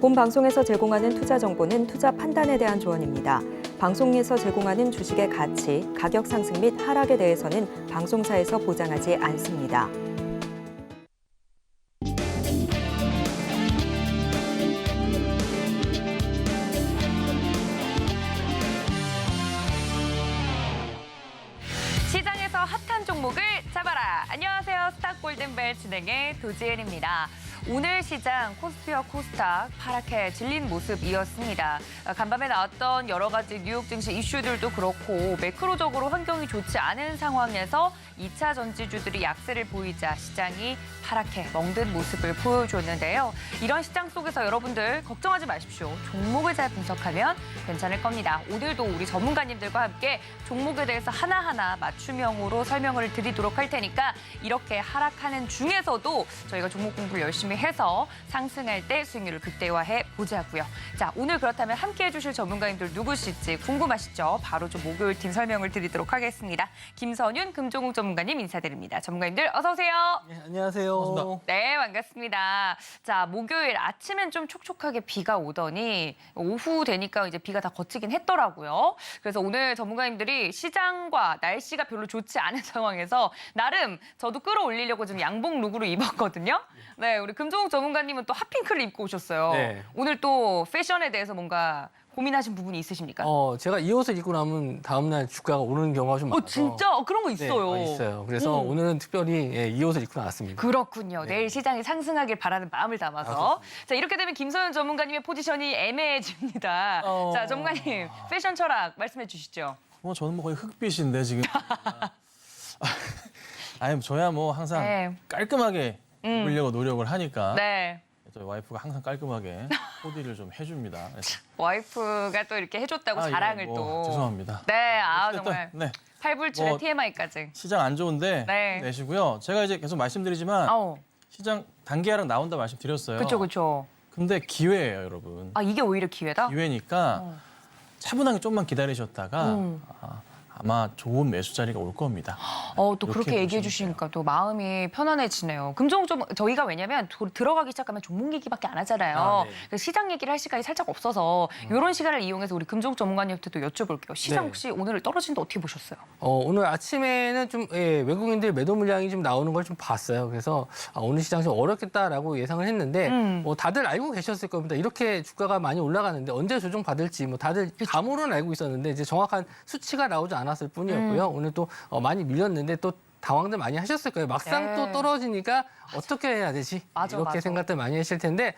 본 방송에서 제공하는 투자 정보는 투자 판단에 대한 조언입니다. 방송에서 제공하는 주식의 가치, 가격 상승 및 하락에 대해서는 방송사에서 보장하지 않습니다. 시장에서 핫한 종목을 잡아라. 안녕하세요. 스탁골든벨 진행의 도지은입니다. 오늘 시장 코스피와 코스닥 하락해 질린 모습이었습니다. 간밤에 나왔던 여러 가지 뉴욕 증시 이슈들도 그렇고 매크로적으로 환경이 좋지 않은 상황에서 2차 전지주들이 약세를 보이자 시장이 하락해 멍든 모습을 보여줬는데요. 이런 시장 속에서 여러분들 걱정하지 마십시오. 종목을 잘 분석하면 괜찮을 겁니다. 오늘도 우리 전문가님들과 함께 종목에 대해서 하나하나 맞춤형으로 설명을 드리도록 할 테니까 이렇게 하락하는 중에서도 저희가 종목 공부를 열심히 해서 상승할 때 수익률을 극대화해 보자고요. 자, 오늘 그렇다면 함께해 주실 전문가님들 누구실지 궁금하시죠? 바로 좀 목요일 팀 설명을 드리도록 하겠습니다. 김선윤, 금종욱 전문가님 인사드립니다. 전문가님들 어서 오세요. 네, 안녕하세요. 네, 반갑습니다. 자, 목요일 아침엔 좀 촉촉하게 비가 오더니 오후 되니까 이제 비가 다 그치긴 했더라고요. 그래서 오늘 전문가님들이 시장과 날씨가 별로 좋지 않은 상황에서 나름 저도 끌어올리려고 좀 양복 룩으로 입었거든요. 네, 우리 금종욱 전문가님은 또 핫핑크를 입고 오셨어요. 네. 오늘 또 패션에 대해서 뭔가 고민하신 부분이 있으십니까? 제가 이 옷을 입고 나면 다음날 주가가 오르는 경우가 좀 많아서. 진짜? 그런 거 네, 있어요. 있어요. 그래서 오늘은 특별히 이 옷을 입고 나왔습니다. 그렇군요. 네. 내일 시장이 상승하길 바라는 마음을 담아서. 자, 이렇게 되면 김소연 전문가님의 포지션이 애매해집니다. 자, 전문가님, 패션 철학 말씀해 주시죠. 저는 뭐 거의 흑빛인데 지금. 아니 저야 뭐 항상 네. 깔끔하게 입으려고 노력을 하니까 네. 저희 와이프가 항상 깔끔하게 코디를 좀 해줍니다. 그래서 와이프가 또 이렇게 해줬다고 자랑을 뭐, 또. 죄송합니다. 네, 어쨌든, 정말. 네. 팔불출의 뭐, TMI까지. 시장 안 좋은데 네. 내시고요. 제가 이제 계속 말씀드리지만 시장 단기 하락 나온다 말씀드렸어요. 그렇죠. 근데 기회예요, 여러분. 아, 이게 오히려 기회다? 기회니까 차분하게 좀만 기다리셨다가 아마 좋은 매수 자리가 올 겁니다. 또 이렇게 그렇게 얘기해 보시면 주시니까 또 마음이 편안해지네요. 금종 좀 저희가 왜냐면 들어가기 시작하면 종목 얘기밖에 안 하잖아요. 아, 네. 그래서 시장 얘기를 할 시간이 살짝 없어서 이런 시간을 이용해서 우리 금종 전문가님한테도 여쭤볼게요. 시장 네. 혹시 오늘 떨어진데 어떻게 보셨어요? 오늘 아침에는 좀 외국인들 매도 물량이 좀 나오는 걸 좀 봤어요. 그래서 오늘 시장 좀 어렵겠다라고 예상을 했는데 뭐 다들 알고 계셨을 겁니다. 이렇게 주가가 많이 올라가는데 언제 조정 받을지 뭐 다들 감으로는 알고 있었는데 이제 정확한 수치가 나오지 않았을 뿐이었고요. 오늘 또 많이 밀렸는데 또 당황들 많이 하셨을 거예요. 막상 네. 또 떨어지니까 어떻게 해야 되지? 이렇게 생각들 많이 하실 텐데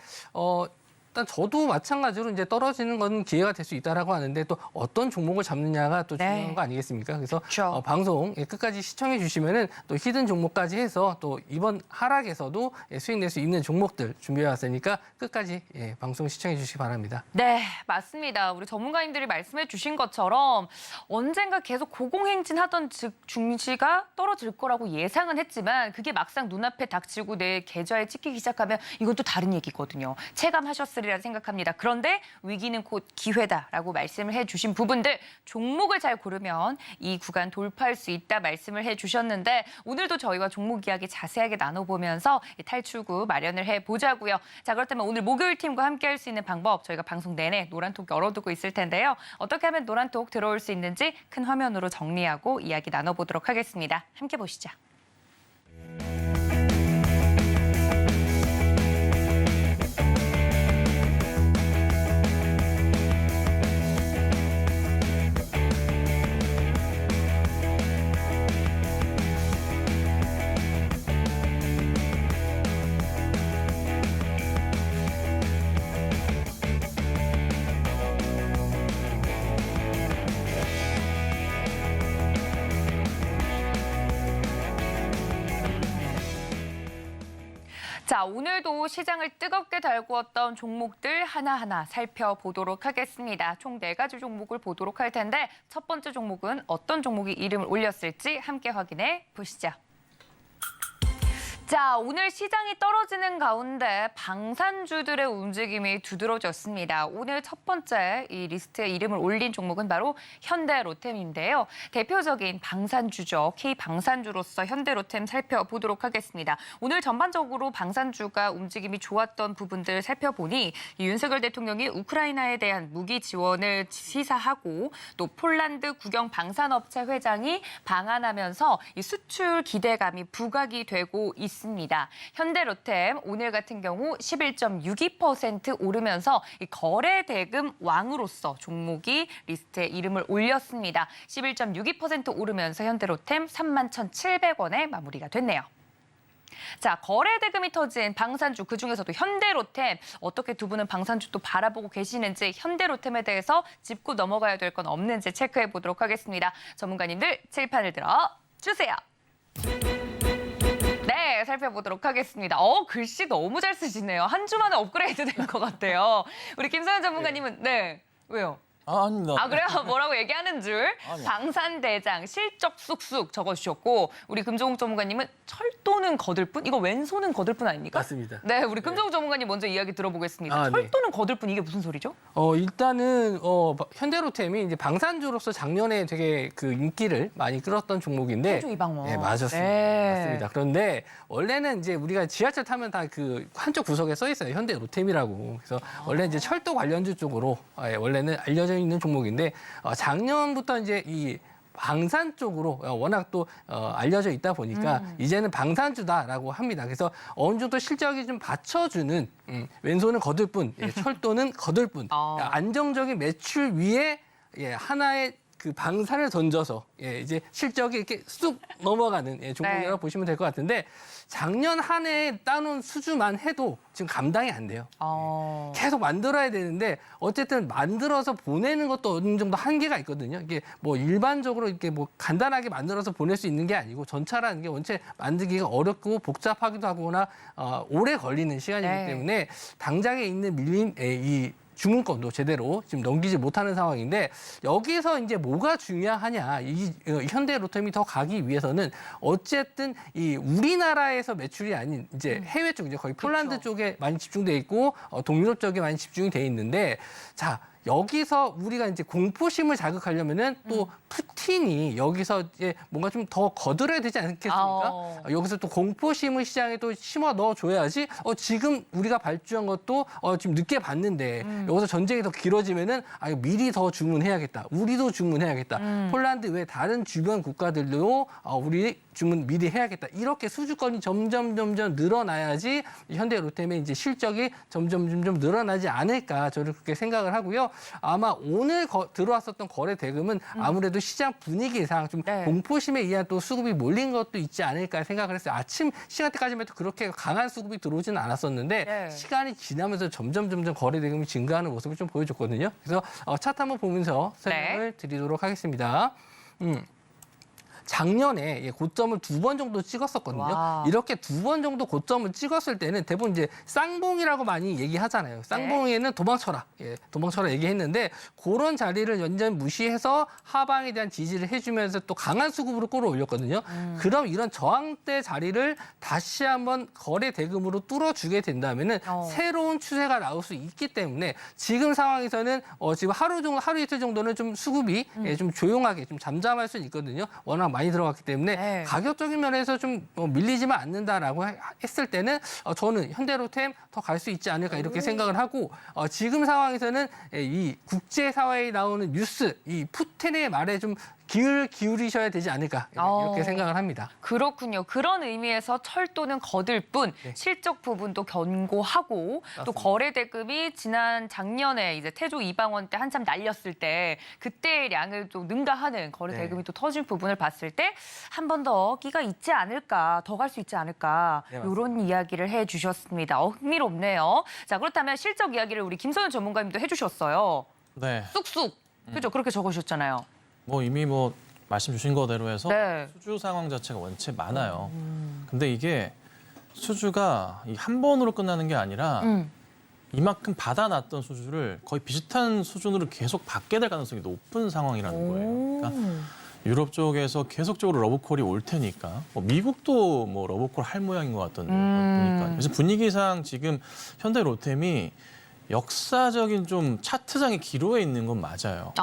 일단 저도 마찬가지로 이제 떨어지는 건 기회가 될 수 있다라고 하는데 또 어떤 종목을 잡느냐가 또 중요한 거 아니겠습니까? 그래서 그렇죠. 방송 끝까지 시청해 주시면은 또 히든 종목까지 해서 또 이번 하락에서도 수익 낼 수 있는 종목들 준비해 왔으니까 끝까지 방송 시청해 주시기 바랍니다. 네, 맞습니다. 우리 전문가님들이 말씀해 주신 것처럼 언젠가 계속 고공행진하던 증시가 떨어질 거라고 예상은 했지만 그게 막상 눈앞에 닥치고 내 계좌에 찍히기 시작하면 이건 또 다른 얘기거든요. 체감하셨으리라 생각합니다. 그런데 위기는 곧 기회다라고 말씀을 해주신 부분들 종목을 잘 고르면 이 구간 돌파할 수 있다 말씀을 해주셨는데 오늘도 저희와 종목 이야기 자세하게 나눠보면서 탈출구 마련을 해보자고요. 자, 그렇다면 오늘 목요일 팀과 함께할 수 있는 방법 저희가 방송 내내 노란톡 열어두고 있을 텐데요. 어떻게 하면 노란톡 들어올 수 있는지 큰 화면으로 정리하고 이야기 나눠보도록 하겠습니다. 함께 보시죠. 자, 오늘도 시장을 뜨겁게 달구었던 종목들 하나하나 살펴보도록 하겠습니다. 총 4가지 종목을 보도록 할 텐데 첫 번째 종목은 어떤 종목이 이름을 올렸을지 함께 확인해 보시죠. 자, 오늘 시장이 떨어지는 가운데 방산주들의 움직임이 두드러졌습니다. 오늘 첫 번째 이 리스트에 이름을 올린 종목은 바로 현대로템인데요. 대표적인 방산주죠. K방산주로서 현대로템 살펴보도록 하겠습니다. 오늘 전반적으로 방산주가 움직임이 좋았던 부분들 살펴보니 윤석열 대통령이 우크라이나에 대한 무기 지원을 시사하고 또 폴란드 국영 방산업체 회장이 방한하면서 이 수출 기대감이 부각이 되고 있습니다. 현대로템 오늘 같은 경우 11.62% 오르면서 이 거래 대금 왕으로서 종목이 리스트에 이름을 올렸습니다. 11.62% 오르면서 현대로템 31,700원에 마무리가 됐네요. 자, 거래 대금이 터진 방산주 그중에서도 현대로템 어떻게 두 분은 방산주 또 바라보고 계시는지 현대로템에 대해서 짚고 넘어가야 될 건 없는지 체크해 보도록 하겠습니다. 전문가님들 칠판을 들어 주세요. 네, 살펴보도록 하겠습니다. 글씨 너무 잘 쓰시네요. 한 주 만에 업그레이드 된 것 같아요. 우리 김서연 전문가님은 네, 왜요? 아닙니다. 아, 그래요? 뭐라고 얘기하는 줄? 아니요. 방산대장, 실적 쑥쑥 적어주셨고 우리 금종욱 전문가님은 철도는 거들뿐? 이거 왼손은 거들뿐 아닙니까? 맞습니다. 네, 우리 금종욱 전문가님 먼저 이야기 들어보겠습니다. 아, 네. 철도는 거들뿐 이게 무슨 소리죠? 일단은 현대로템이 이제 방산주로서 작년에 되게 그 인기를 많이 끌었던 종목인데, 태조 이방원. 네, 맞았습니다. 네. 맞습니다. 그런데 원래는 이제 우리가 지하철 타면 다 그 한쪽 구석에 써 있어요. 현대로템이라고. 그래서 원래 이제 철도 관련주 쪽으로 원래는 알려져 있는 종목인데 작년부터 이제 이 방산 쪽으로 워낙 또 알려져 있다 보니까 이제는 방산주다라고 합니다. 그래서 어느 정도 실적이 좀 받쳐주는 왼손은 거들 뿐, 철도는 거들 뿐, 안정적인 매출 위에 하나의 그 방산을 던져서 이제 실적이 이렇게 쑥 넘어가는 종목이라고 네. 보시면 될 것 같은데 작년 한 해에 따놓은 수주만 해도 지금 감당이 안 돼요. 계속 만들어야 되는데 어쨌든 만들어서 보내는 것도 어느 정도 한계가 있거든요. 이게 뭐 일반적으로 이렇게 뭐 간단하게 만들어서 보낼 수 있는 게 아니고 전차라는 게 원체 만들기가 어렵고 복잡하기도 하거나 오래 걸리는 시간이기 네. 때문에 당장에 있는 밀린 이 주문권도 제대로 지금 넘기지 못하는 상황인데 여기서 이제 뭐가 중요하냐 이 현대로템이 더 가기 위해서는 어쨌든 이 우리나라에서 매출이 아닌 이제 해외 쪽 이제 거의 폴란드 쪽에 많이 집중돼 있고 동유럽 쪽에 많이 집중이 돼 있는데 자 여기서 우리가 이제 공포심을 자극하려면은 또 푸틴이 여기서 이제 뭔가 좀 더 거들어야 되지 않겠습니까? 여기서 또 공포심을 시장에 또 심어 넣어줘야지. 지금 우리가 발주한 것도 지금 늦게 봤는데 여기서 전쟁이 더 길어지면은 미리 더 주문해야겠다. 우리도 주문해야겠다. 폴란드 외 다른 주변 국가들도 우리 주문 미리 해야겠다. 이렇게 수주권이 점점 늘어나야지 현대로템의 이제 실적이 점점 늘어나지 않을까 저는 그렇게 생각을 하고요. 아마 오늘 들어왔었던 거래 대금은 아무래도 시장 분위기상 좀 네. 공포심에 의한 또 수급이 몰린 것도 있지 않을까 생각을 했어요. 아침 시간대까지만 해도 그렇게 강한 수급이 들어오지는 않았었는데 네. 시간이 지나면서 점점 거래 대금이 증가하는 모습을 좀 보여줬거든요. 그래서 차트 한번 보면서 설명을 드리도록 하겠습니다. 작년에 고점을 2번 정도 찍었었거든요. 와. 이렇게 2번 정도 고점을 찍었을 때는 대부분 이제 쌍봉이라고 많이 얘기하잖아요. 쌍봉에는 도망쳐라. 도망쳐라 얘기했는데 그런 자리를 완전 무시해서 하방에 대한 지지를 해주면서 또 강한 수급으로 끌어올렸거든요. 그럼 이런 저항대 자리를 다시 한번 거래 대금으로 뚫어주게 된다면은 새로운 추세가 나올 수 있기 때문에 지금 상황에서는 지금 하루 이틀 정도는 좀 수급이 좀 조용하게 좀 잠잠할 수 있거든요. 워낙 많이 들어갔기 때문에 네. 가격적인 면에서 좀 밀리지만 않는다라고 했을 때는 저는 현대로템 더 갈 수 있지 않을까 이렇게 생각을 하고 지금 상황에서는 이 국제사회에 나오는 뉴스, 이 푸틴의 말에 좀 기울이셔야 되지 않을까 이렇게 생각을 합니다. 그렇군요. 그런 의미에서 철도는 거들 뿐 네. 실적 부분도 견고하고 또 거래 대금이 지난 작년에 이제 태조 이방원 때 한참 날렸을 때 그때의 량을 또 능가하는 거래 네. 대금이 또 터진 부분을 봤을 때 한 번 더 끼가 있지 않을까, 더 갈 수 있지 않을까 네, 이런 이야기를 해주셨습니다. 흥미롭네요. 자, 그렇다면 실적 이야기를 우리 김소연 전문가님도 해주셨어요. 네. 쑥쑥 그죠? 그렇게 적으셨잖아요. 이미 말씀 주신 거대로 해서 네. 수주 상황 자체가 원체 많아요. 근데 이게 수주가 한 번으로 끝나는 게 아니라 이만큼 받아놨던 수주를 거의 비슷한 수준으로 계속 받게 될 가능성이 높은 상황이라는 거예요. 그러니까 유럽 쪽에서 계속적으로 러브콜이 올 테니까 뭐 미국도 뭐 러브콜 할 모양인 것 같던데 보니까. 그래서 분위기상 지금 현대 로템이 역사적인 좀 차트상의 기로에 있는 건 맞아요.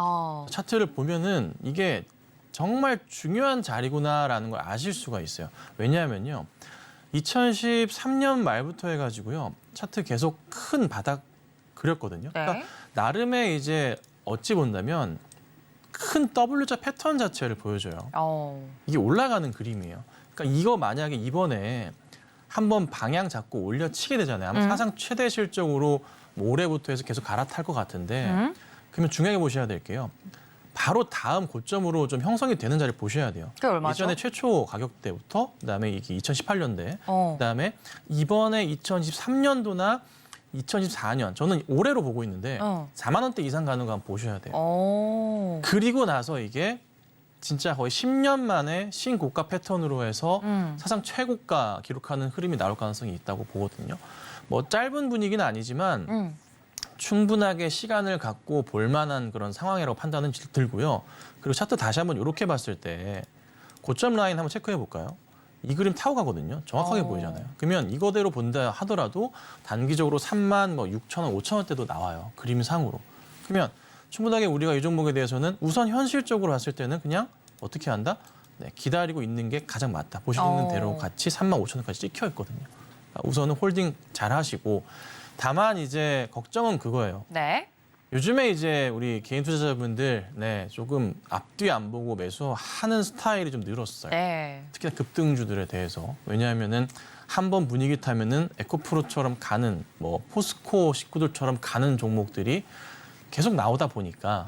차트를 보면은 이게 정말 중요한 자리구나라는 걸 아실 수가 있어요. 왜냐하면요. 2013년 말부터 해가지고요. 차트 계속 큰 바닥 그렸거든요. 그러니까 나름의 이제 어찌 본다면 큰 W자 패턴 자체를 보여줘요. 이게 올라가는 그림이에요. 그러니까 이거 만약에 이번에 한번 방향 잡고 올려치게 되잖아요. 아마 사상 최대 실적으로 뭐 올해부터 해서 계속 갈아탈 것 같은데 그러면 중요하게 보셔야 될 게요. 바로 다음 고점으로 좀 형성이 되는 자리를 보셔야 돼요. 그게 얼마죠? 예전에 최초 가격대부터 그다음에 이게 2018년대 그다음에 이번에 2023년도나 2024년 저는 올해로 보고 있는데 4만 원대 이상 가는 거 한번 보셔야 돼요. 그리고 나서 이게 진짜 거의 10년 만에 신고가 패턴으로 해서 사상 최고가 기록하는 흐름이 나올 가능성이 있다고 보거든요. 뭐 짧은 분위기는 아니지만 충분하게 시간을 갖고 볼 만한 그런 상황이라고 판단은 들고요. 그리고 차트 다시 한번 이렇게 봤을 때 고점 라인 한번 체크해 볼까요? 이 그림 타고 가거든요. 정확하게 보이잖아요. 그러면 이거대로 본다 하더라도 단기적으로 3만 뭐 6천 원, 5천 원대도 나와요. 그림상으로. 그러면 충분하게 우리가 이 종목에 대해서는 우선 현실적으로 봤을 때는 그냥 어떻게 한다? 네, 기다리고 있는 게 가장 맞다. 보시는 대로 같이 3만 5천 원까지 찍혀 있거든요. 그러니까 우선은 홀딩 잘 하시고 다만 이제 걱정은 그거예요. 네. 요즘에 이제 우리 개인 투자자분들 조금 앞뒤 안 보고 매수하는 스타일이 좀 늘었어요. 네. 특히나 급등주들에 대해서. 왜냐하면은 한 번 분위기 타면은 에코프로처럼 가는 뭐 포스코 식구들처럼 가는 종목들이 계속 나오다 보니까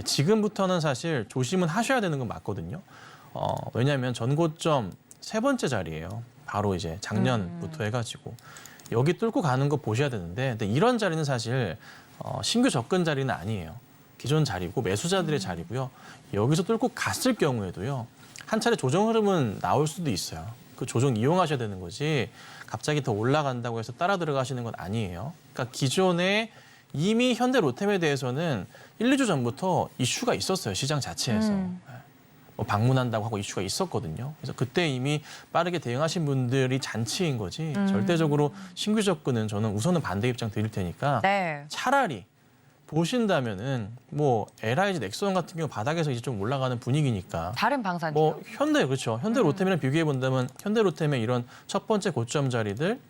지금부터는 사실 조심은 하셔야 되는 건 맞거든요. 왜냐하면 전고점 세 번째 자리예요. 바로 이제 작년부터 해가지고 여기 뚫고 가는 거 보셔야 되는데 근데 이런 자리는 사실 신규 접근 자리는 아니에요. 기존 자리고 매수자들의 자리고요. 여기서 뚫고 갔을 경우에도요. 한 차례 조정 흐름은 나올 수도 있어요. 그 조정 이용하셔야 되는 거지 갑자기 더 올라간다고 해서 따라 들어가시는 건 아니에요. 그러니까 기존에 이미 현대 로템에 대해서는 1, 2주 전부터 이슈가 있었어요. 시장 자체에서. 뭐 방문한다고 하고 이슈가 있었거든요. 그래서 그때 이미 빠르게 대응하신 분들이 잔치인 거지 절대적으로 신규 접근은 저는 우선은 반대 입장 드릴 테니까 차라리 보신다면은 뭐 LIG 넥스원 같은 경우 바닥에서 이제 좀 올라가는 분위기니까 다른 방산주. 뭐 현대 그렇죠. 현대 로템이랑 비교해 본다면 현대 로템의 이런 첫 번째 고점 자리들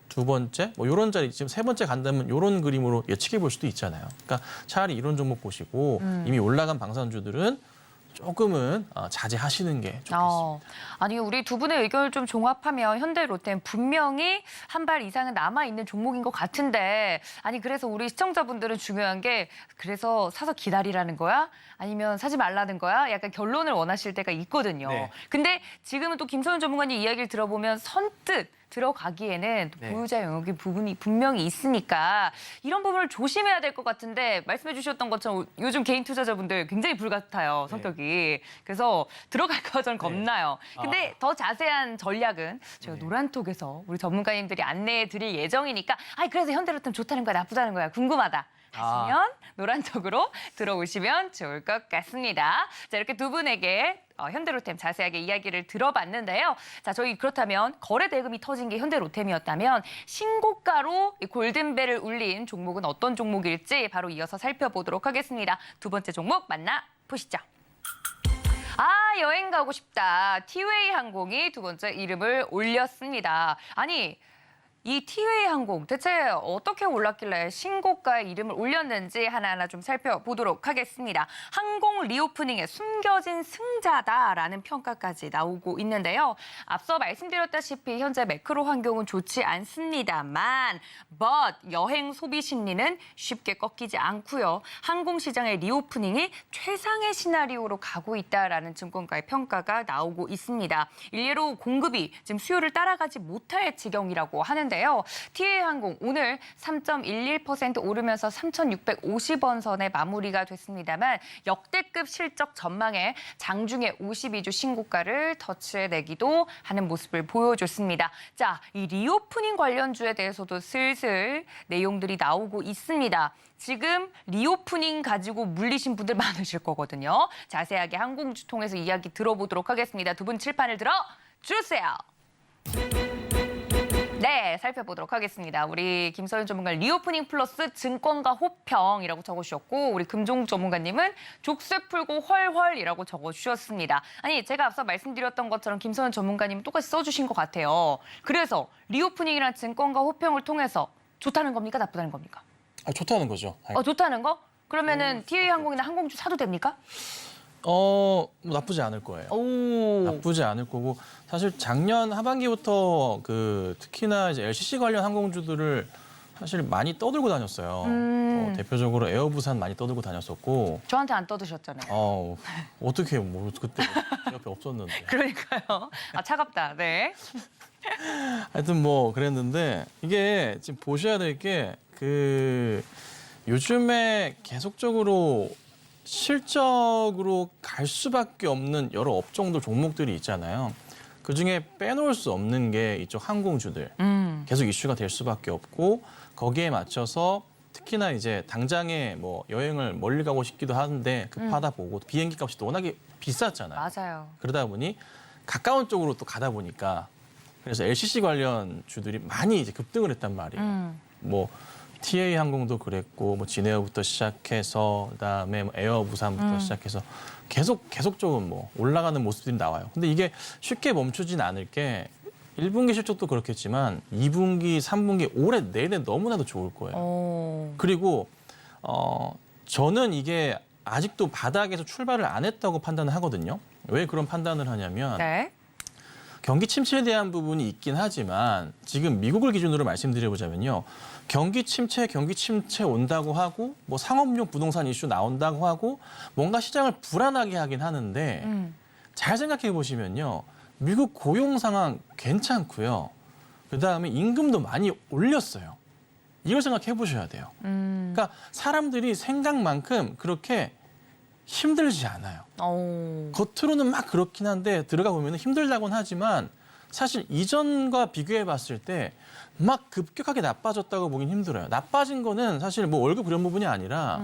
두 번째 뭐 이런 자리 지금 세 번째 간다면 이런 그림으로 예측해 볼 수도 있잖아요. 그러니까 차라리 이런 종목 보시고 이미 올라간 방산주들은 조금은 자제하시는 게 좋겠습니다. 아니 우리 두 분의 의견을 좀 종합하면 현대 로템 분명히 한 발 이상은 남아있는 종목인 것 같은데 아니 그래서 우리 시청자분들은 중요한 게 그래서 사서 기다리라는 거야? 아니면 사지 말라는 거야? 약간 결론을 원하실 때가 있거든요. 네. 근데 지금은 또 김소연 전문가님 이야기를 들어보면 선뜻 들어가기에는 또 보유자 영역의 부분이 분명히 있으니까 이런 부분을 조심해야 될 것 같은데 말씀해 주셨던 것처럼 요즘 개인 투자자분들 굉장히 불같아요, 성격이. 그래서 들어갈까 저는 겁나요. 근데 더 자세한 전략은 제가 노란톡에서 우리 전문가님들이 안내해 드릴 예정이니까 그래서 현대로템 좋다는 거야, 나쁘다는 거야 궁금하다. 하시면 노란톡으로 들어오시면 좋을 것 같습니다. 자, 이렇게 두 분에게 현대로템 자세하게 이야기를 들어봤는데요. 자, 저희 그렇다면 거래 대금이 터진 게 현대로템이었다면 신고가로 이 골든벨을 울린 종목은 어떤 종목일지 바로 이어서 살펴보도록 하겠습니다. 두 번째 종목 만나보시죠. 여행 가고 싶다. 티웨이 항공이 두 번째 이름을 올렸습니다. 아니, 이 티웨이 항공 대체 어떻게 올랐길래 신고가에 이름을 올렸는지 하나하나 좀 살펴보도록 하겠습니다. 항공 리오프닝의 숨겨진 승자다라는 평가까지 나오고 있는데요. 앞서 말씀드렸다시피 현재 매크로 환경은 좋지 않습니다만 여행 소비 심리는 쉽게 꺾이지 않고요. 항공 시장의 리오프닝이 최상의 시나리오로 가고 있다라는 증권가의 평가가 나오고 있습니다. 일례로 공급이 지금 수요를 따라가지 못할 지경이라고 하는데 텐데요. TA항공 오늘 3.11% 오르면서 3,650원 선에 마무리가 됐습니다만 역대급 실적 전망에 장중에 52주 신고가를 터치해내기도 하는 모습을 보여줬습니다. 자, 이 리오프닝 관련주에 대해서도 슬슬 내용들이 나오고 있습니다. 지금 리오프닝 가지고 물리신 분들 많으실 거거든요. 자세하게 항공주 통해서 이야기 들어보도록 하겠습니다. 두 분 칠판을 들어 주세요. 네, 살펴보도록 하겠습니다. 우리 김서윤 전문가 리오프닝 플러스 증권가 호평이라고 적어주셨고 우리 금종욱 전문가님은 족쇄 풀고 헐헐이라고 적어주셨습니다. 아니, 제가 앞서 말씀드렸던 것처럼 김서윤 전문가님은 똑같이 써주신 것 같아요. 그래서 리오프닝이란 증권가 호평을 통해서 좋다는 겁니까? 나쁘다는 겁니까? 좋다는 거죠. 좋다는 거? 그러면은 TA항공이나 항공주 사도 됩니까? 뭐 나쁘지 않을 거예요. 오. 나쁘지 않을 거고 사실 작년 하반기부터 특히나 이제 LCC 관련 항공주들을 사실 많이 떠들고 다녔어요. 대표적으로 에어부산 많이 떠들고 다녔었고. 저한테 안 떠드셨잖아요. 어떻게 뭐 그때 제 옆에 없었는데. 그러니까요. 차갑다. 네. 하여튼 뭐 그랬는데 이게 지금 보셔야 될 게 요즘에 계속적으로 실적으로 갈 수밖에 없는 여러 업종들 종목들이 있잖아요. 그중에 빼놓을 수 없는 게 이쪽 항공주들. 계속 이슈가 될 수밖에 없고 거기에 맞춰서 특히나 이제 당장에 뭐 여행을 멀리 가고 싶기도 하는데 급하다 보고 비행기 값이 또 워낙에 비쌌잖아요. 맞아요. 그러다 보니 가까운 쪽으로 또 가다 보니까 그래서 LCC 관련 주들이 많이 이제 급등을 했단 말이에요. 뭐 TA 항공도 그랬고 뭐 진에어부터 시작해서 그다음에 뭐 에어부산부터 시작해서 계속적으로 뭐 올라가는 모습들이 나와요. 근데 이게 쉽게 멈추진 않을 게 1분기 실적도 그렇겠지만 2분기, 3분기 올해 내내 너무나도 좋을 거예요. 그리고 저는 이게 아직도 바닥에서 출발을 안 했다고 판단을 하거든요. 왜 그런 판단을 하냐면 네. 경기 침체에 대한 부분이 있긴 하지만 지금 미국을 기준으로 말씀드려보자면요. 경기 침체 온다고 하고 뭐 상업용 부동산 이슈 나온다고 하고 뭔가 시장을 불안하게 하긴 하는데 잘 생각해 보시면요. 미국 고용 상황 괜찮고요. 그다음에 임금도 많이 올렸어요. 이걸 생각해 보셔야 돼요. 그러니까 사람들이 생각만큼 그렇게 힘들지 않아요. 겉으로는 막 그렇긴 한데 들어가 보면 힘들다고는 하지만 사실 이전과 비교해 봤을 때 막 급격하게 나빠졌다고 보긴 힘들어요. 나빠진 거는 사실 뭐 월급 이런 부분이 아니라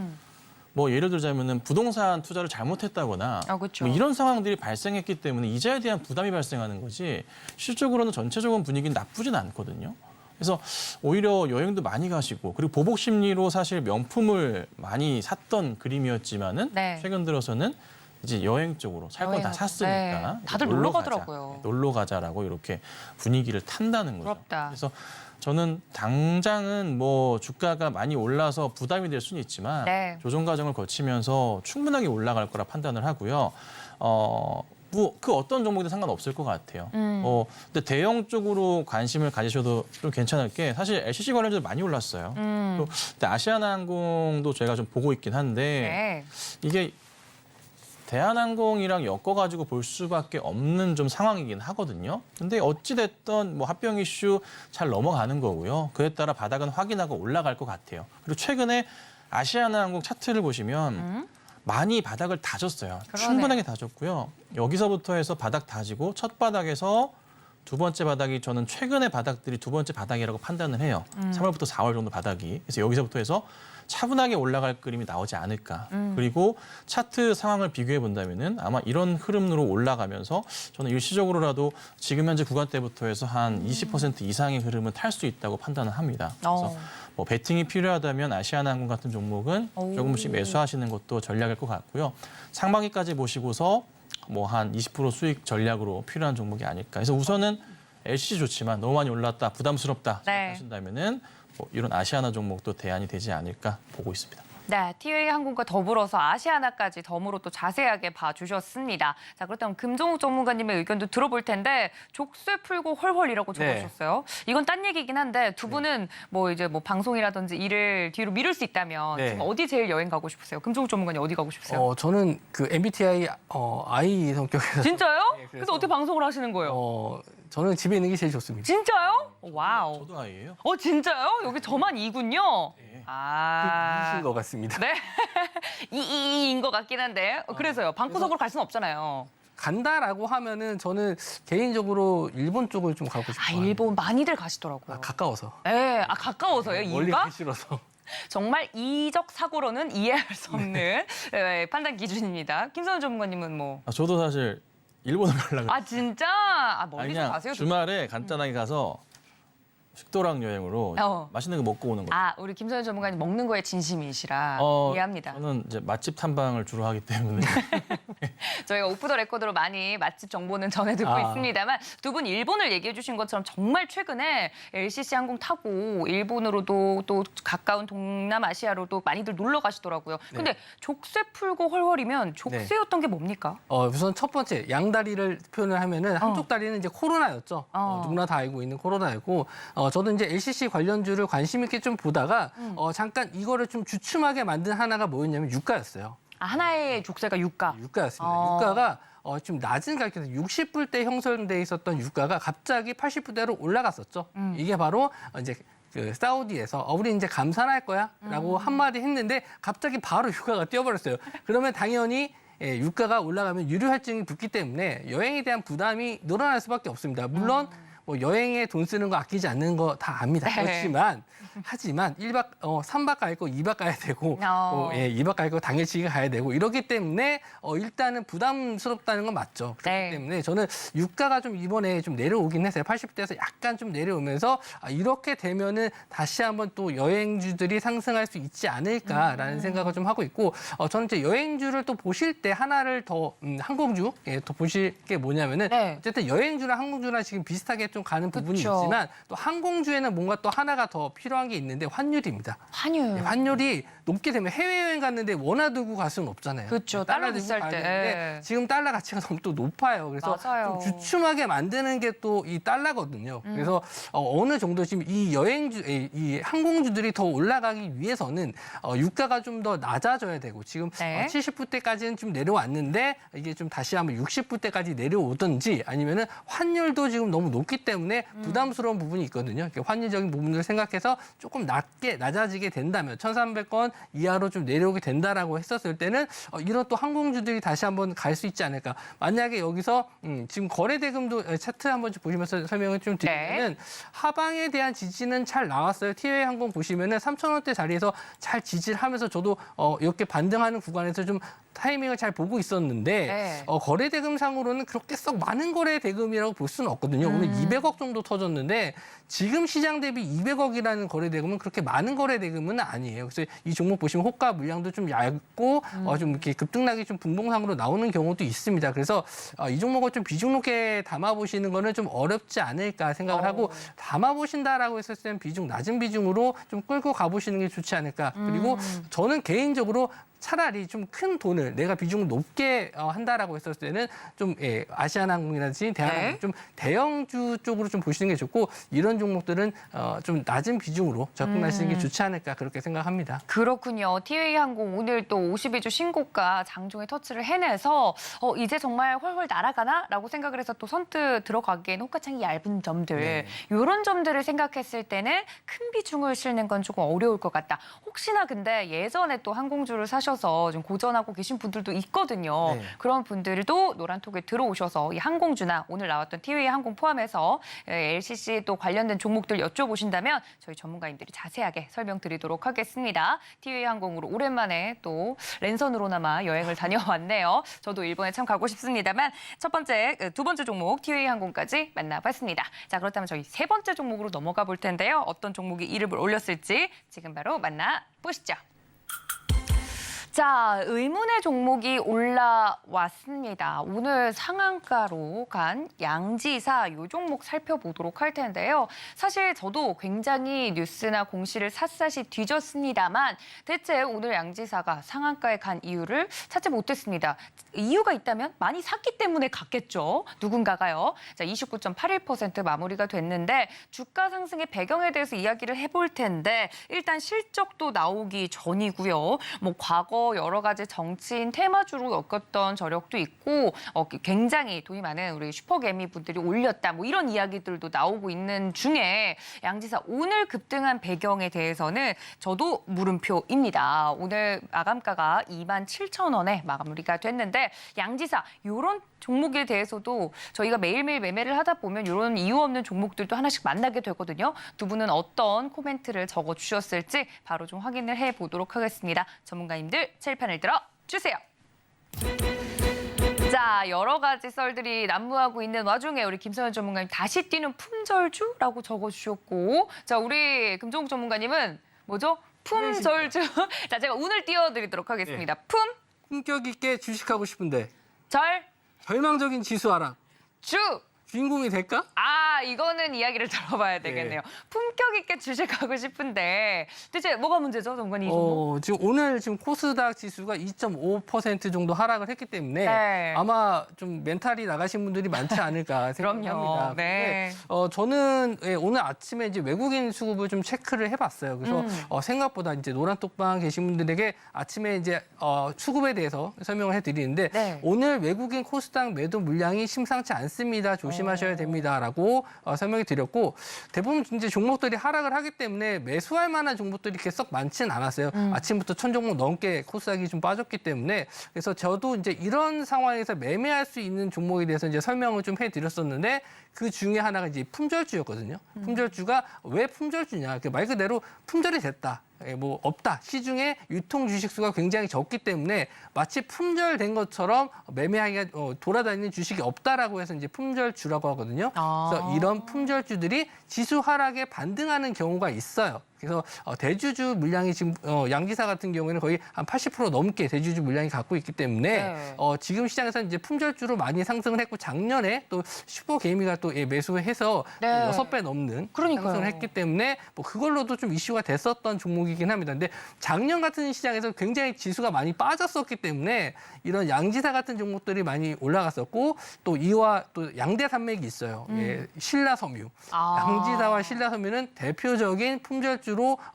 뭐 예를 들자면은 부동산 투자를 잘못했다거나 그렇죠. 뭐 이런 상황들이 발생했기 때문에 이자에 대한 부담이 발생하는 거지 실적으로는 전체적인 분위기는 나쁘진 않거든요. 그래서 오히려 여행도 많이 가시고 그리고 보복 심리로 사실 명품을 많이 샀던 그림이었지만은 네. 최근 들어서는 이제 여행 쪽으로 살 건 다 여행, 샀으니까 네. 다들 놀러 가자, 가더라고요. 놀러 가자라고 이렇게 분위기를 탄다는 거죠. 부럽다. 그래서 저는 당장은 뭐 주가가 많이 올라서 부담이 될 수는 있지만 네. 조정 과정을 거치면서 충분하게 올라갈 거라 판단을 하고요. 뭐 그 어떤 종목이든 상관없을 것 같아요. 근데 대형 쪽으로 관심을 가지셔도 좀 괜찮을 게 사실 LCC 관련주도 많이 올랐어요. 또 근데 아시아나항공도 제가 좀 보고 있긴 한데 네. 이게 대한항공이랑 엮어가지고 볼 수밖에 없는 좀 상황이긴 하거든요. 근데 어찌됐든 뭐 합병 이슈 잘 넘어가는 거고요. 그에 따라 바닥은 확인하고 올라갈 것 같아요. 그리고 최근에 아시아나항공 차트를 보시면 많이 바닥을 다졌어요. 그러네. 충분하게 다졌고요. 여기서부터 해서 바닥 다지고 첫 바닥에서 두 번째 바닥이 저는 최근의 바닥들이 두 번째 바닥이라고 판단을 해요. 3월부터 4월 정도 바닥이. 그래서 여기서부터 해서 차분하게 올라갈 그림이 나오지 않을까. 그리고 차트 상황을 비교해 본다면은 아마 이런 흐름으로 올라가면서 저는 일시적으로라도 지금 현재 구간대부터 해서 한 20% 이상의 흐름은 탈 수 있다고 판단을 합니다. 그래서 뭐 베팅이 필요하다면 아시아나항공 같은 종목은 조금씩 매수하시는 것도 전략일 것 같고요. 상반기까지 보시고서 뭐 한 20% 수익 전략으로 필요한 종목이 아닐까. 그래서 우선은 LCC 좋지만 너무 많이 올랐다, 부담스럽다 네. 생각하신다면은 뭐 이런 아시아나 종목도 대안이 되지 않을까 보고 있습니다. 네, TA항공과 더불어서 아시아나까지 덤으로 또 자세하게 봐주셨습니다. 자, 그렇다면 금종욱 전문가님의 의견도 들어볼 텐데 족쇄 풀고 헐헐이라고 적어주셨어요. 이건 딴 얘기긴 한데 두 분은 뭐 이제 뭐 방송이라든지 일을 뒤로 미룰 수 있다면 네. 지금 어디 제일 여행 가고 싶으세요? 금종욱 전문가님 어디 가고 싶으세요? 저는 그 MBTI I 성격에서 진짜요? 네, 그래서 어떻게 방송을 하시는 거예요? 저는 집에 있는 게 제일 좋습니다. 진짜요? 와우. 저도 아이예요. 진짜요? 여기 저만 이군요. 네. 이신 것 같습니다. 네. 이인 것 같긴 한데. 그래서요. 방구석으로 갈 수는 없잖아요. 간다라고 하면은 저는 개인적으로 일본 쪽을 좀 가고 싶어요. 일본 많이들 가시더라고요. 가까워서. 네, 가까워서요, 멀리 이유가? 가기 싫어서. 정말 이적 사고로는 이해할 수 없는 판단 기준입니다. 김선우 전문가님은 뭐? 저도 사실 일본을 가려고. 진짜? 멀리 좀 그냥 가세요. 주말에 간단하게 가서 식도락 여행으로 맛있는 거 먹고 오는 거예요. 우리 김선우 전문가님 먹는 거에 진심이시라 이해합니다. 저는 이제 맛집 탐방을 주로 하기 때문에 저희가 오프 더 레코드로 많이 맛집 정보는 전해 듣고 있습니다만 두 분 일본을 얘기해 주신 것처럼 정말 최근에 LCC 항공 타고 일본으로도 또 가까운 동남아시아로도 많이들 놀러 가시더라고요. 근데 족쇄 풀고 헐헐이면 족쇄였던 게 뭡니까? 우선 첫 번째 양다리를 표현을 하면은 한쪽 다리는 이제 코로나였죠. 누구나 다 알고 있는 코로나였고 저도 이제 LCC 관련주를 관심 있게 좀 보다가 잠깐 이거를 좀 주춤하게 만든 하나가 뭐였냐면 유가였어요. 하나의 족쇄가 유가. 유가였습니다. 유가가 좀 낮은 가격에서 60불대 형성돼 있었던 유가가 갑자기 80불대로 올라갔었죠. 이게 바로 이제 그 사우디에서 우리 이제 감산할 거야라고 한마디 했는데 갑자기 바로 유가가 뛰어버렸어요. 그러면 당연히 유가가 올라가면 유류 할증이 붙기 때문에 여행에 대한 부담이 늘어날 수밖에 없습니다. 물론 뭐 여행에 돈 쓰는 거 아끼지 않는 거 다 압니다. 하지만 1박 3박 갈 거 2박 가야 되고 2박 갈 거 당일치기 가야 되고 이러기 때문에 일단은 부담스럽다는 건 맞죠. 그렇기 때문에 저는 유가가 좀 이번에 좀 내려오긴 했어요. 80대에서 약간 좀 내려오면서 이렇게 되면은 다시 한번 또 여행주들이 상승할 수 있지 않을까라는 생각을 좀 하고 있고 저는 이제 여행주를 또 보실 때 하나를 더 항공주 더 보실 게 뭐냐면은 어쨌든 여행주랑 항공주랑 지금 비슷하게 좀 가는 부분이 있지만 또 항공주에는 뭔가 또 하나가 더 필요한 게 있는데 환율입니다. 환율이 높게 되면 해외여행 갔는데 원화 들고 갈 수는 없잖아요. 그렇죠. 달러 비쌀 때. 지금 달러 가치가 너무 또 높아요. 그래서 좀 주춤하게 만드는 게 또 이 달러거든요. 그래서 어느 정도 지금 이 여행주, 이 항공주들이 더 올라가기 위해서는 유가가 좀 더 낮아져야 되고 지금 70불대까지는 좀 내려왔는데 이게 좀 다시 한번 60불대까지 내려오든지 아니면은 환율도 지금 너무 높기 때문에 부담스러운 부분이 있거든요. 환율적인 부분을 생각해서 조금 낮아지게 된다면 1,300원 이하로 좀 내려오게 된다라고 했었을 때는 이런 또 항공주들이 다시 한번 갈 수 있지 않을까. 만약에 여기서 지금 거래대금도 차트 한번 좀 보시면서 설명을 좀 드리면은 하방에 대한 지지는 잘 나왔어요. 티웨이 항공 보시면은 3,000원대 자리에서 잘 지지를 하면서 저도 이렇게 반등하는 구간에서 좀 타이밍을 잘 보고 있었는데 거래대금 상으로는 그렇게 썩 많은 거래대금이라고 볼 수는 없거든요. 오늘 200억 정도 터졌는데 지금 시장 대비 200억이라는 거래대금은 그렇게 많은 거래대금은 아니에요. 그래서 이 종목 보시면 호가 물량도 좀 얇고 좀 이렇게 급등락이 좀 분봉상으로 나오는 경우도 있습니다. 그래서 이 종목을 좀 비중 높게 담아보시는 거는 좀 어렵지 않을까 생각을 하고 담아보신다라고 했을 때는 비중 낮은 비중으로 좀 끌고 가보시는 게 좋지 않을까. 그리고 저는 개인적으로 차라리 좀 큰 돈을 내가 비중을 높게 한다라고 했을 때는 좀 아시아나항공이라든지 대한항공 좀 대형주 쪽으로 좀 보시는 게 좋고 이런 종목들은 좀 낮은 비중으로 접근하시는 게 좋지 않을까 그렇게 생각합니다. 그렇군요. 티웨이 항공 오늘 또 52주 신고가 장중에 터치를 해내서 이제 정말 훨훨 날아가나라고 생각을 해서 또 선뜻 들어가기에는 호가창이 얇은 점들 이런 점들을 생각했을 때는 큰 비중을 실는 건 조금 어려울 것 같다. 혹시나 근데 예전에 또 항공주를 사셔서 좀 고전하고 계신 분들도 있거든요. 그런 분들도 노란톡에 들어오셔서 이 항공주나 오늘 나왔던 티웨이 항공 포함해서 LCC 또 관련된 종목들 여쭤보신다면 저희 전문가님들이 자세하게 설명드리도록 하겠습니다. 티웨이 항공으로 오랜만에 또 랜선으로나마 여행을 다녀왔네요. 저도 일본에 참 가고 싶습니다만 두 번째 종목 티웨이 항공까지 만나봤습니다. 자, 그렇다면 저희 세 번째 종목으로 넘어가 볼 텐데요. 어떤 종목이 이름을 올렸을지 지금 바로 만나보시죠. 자, 의문의 종목이 올라왔습니다. 오늘 상한가로 간 양지사 이 종목 살펴보도록 할 텐데요. 사실 저도 굉장히 뉴스나 공시를 샅샅이 뒤졌습니다만 대체 오늘 양지사가 상한가에 간 이유를 찾지 못했습니다. 이유가 있다면 많이 샀기 때문에 갔겠죠. 누군가가요. 자, 29.81% 마무리가 됐는데 주가 상승의 배경에 대해서 이야기를 해볼 텐데 일단 실적도 나오기 전이고요. 뭐 과거 하면서 여러 가지 정치인 테마주로 엮었던 저력도 있고 굉장히 돈이 많은 우리 슈퍼개미 분들이 올렸다. 뭐 이런 이야기들도 나오고 있는 중에 양지사 오늘 급등한 배경에 대해서는 저도 물음표입니다. 오늘 마감가가 27,000원에 마무리가 됐는데 양지사 이런 종목에 대해서도 저희가 매일매일 매매를 하다 보면 이런 이유 없는 종목들도 하나씩 만나게 되거든요. 두 분은 어떤 코멘트를 적어주셨을지 바로 좀 확인을 해보도록 하겠습니다. 전문가님들 칠판을 들어주세요. 자, 여러 가지 썰들이 난무하고 있는 와중에 우리 김서연 전문가님 다시 뛰는 품절주라고 적어주셨고, 자, 우리 금종욱 전문가님은 뭐죠? 품절주. 자, 제가 운을 띄워드리도록 하겠습니다. 품격 있게 주식하고 싶은데 절, 절망적인 지수 하락. 주. 주인공이 될까? 이거는 이야기를 들어봐야 되겠네요. 품격 있게 주식하고 싶은데 대체 뭐가 문제죠, 전문가님? 지금 오늘 코스닥 지수가 2.5% 정도 하락을 했기 때문에 네. 아마 좀 멘탈이 나가신 분들이 많지 않을까 생각합니다. 그럼요. 네. 근데, 저는 오늘 아침에 이제 외국인 수급을 좀 체크를 해봤어요. 그래서 생각보다 이제 노란톡방 계신 분들에게 아침에 이제 수급에 대해서 설명을 해드리는데 네. 오늘 외국인 코스닥 매도 물량이 심상치 않습니다. 조심하셔야 됩니다라고 설명이 드렸고 대부분 이제 종목들이 하락을 하기 때문에 매수할 만한 종목들이 이렇게 썩 많지는 않았어요. 아침부터 1,000종목 넘게 코스닥이 좀 빠졌기 때문에 그래서 저도 이제 이런 상황에서 매매할 수 있는 종목에 대해서 이제 설명을 좀 해드렸었는데 그 중에 하나가 이제 품절주였거든요. 품절주가 왜 품절주냐? 말 그대로 품절이 됐다. 뭐 없다. 시중에 유통 주식수가 굉장히 적기 때문에 마치 품절된 것처럼 매매하기가 돌아다니는 주식이 없다라고 해서 이제 품절주라고 하거든요. 그래서 이런 품절주들이 지수 하락에 반등하는 경우가 있어요. 그래서 대주주 물량이 지금 양지사 같은 경우에는 거의 한 80% 넘게 대주주 물량이 갖고 있기 때문에 지금 시장에서 이제 품절주로 많이 상승을 했고 작년에 또 슈퍼개미가 또 매수해서 네. 6배 넘는 그러니까요. 상승을 했기 때문에 뭐 그걸로도 좀 이슈가 됐었던 종목이긴 합니다. 근데 작년 같은 시장에서 굉장히 지수가 많이 빠졌었기 때문에 이런 양지사 같은 종목들이 많이 올라갔었고 또 이와 또 양대 산맥이 있어요. 신라섬유. 양지사와 신라섬유는 대표적인 품절주로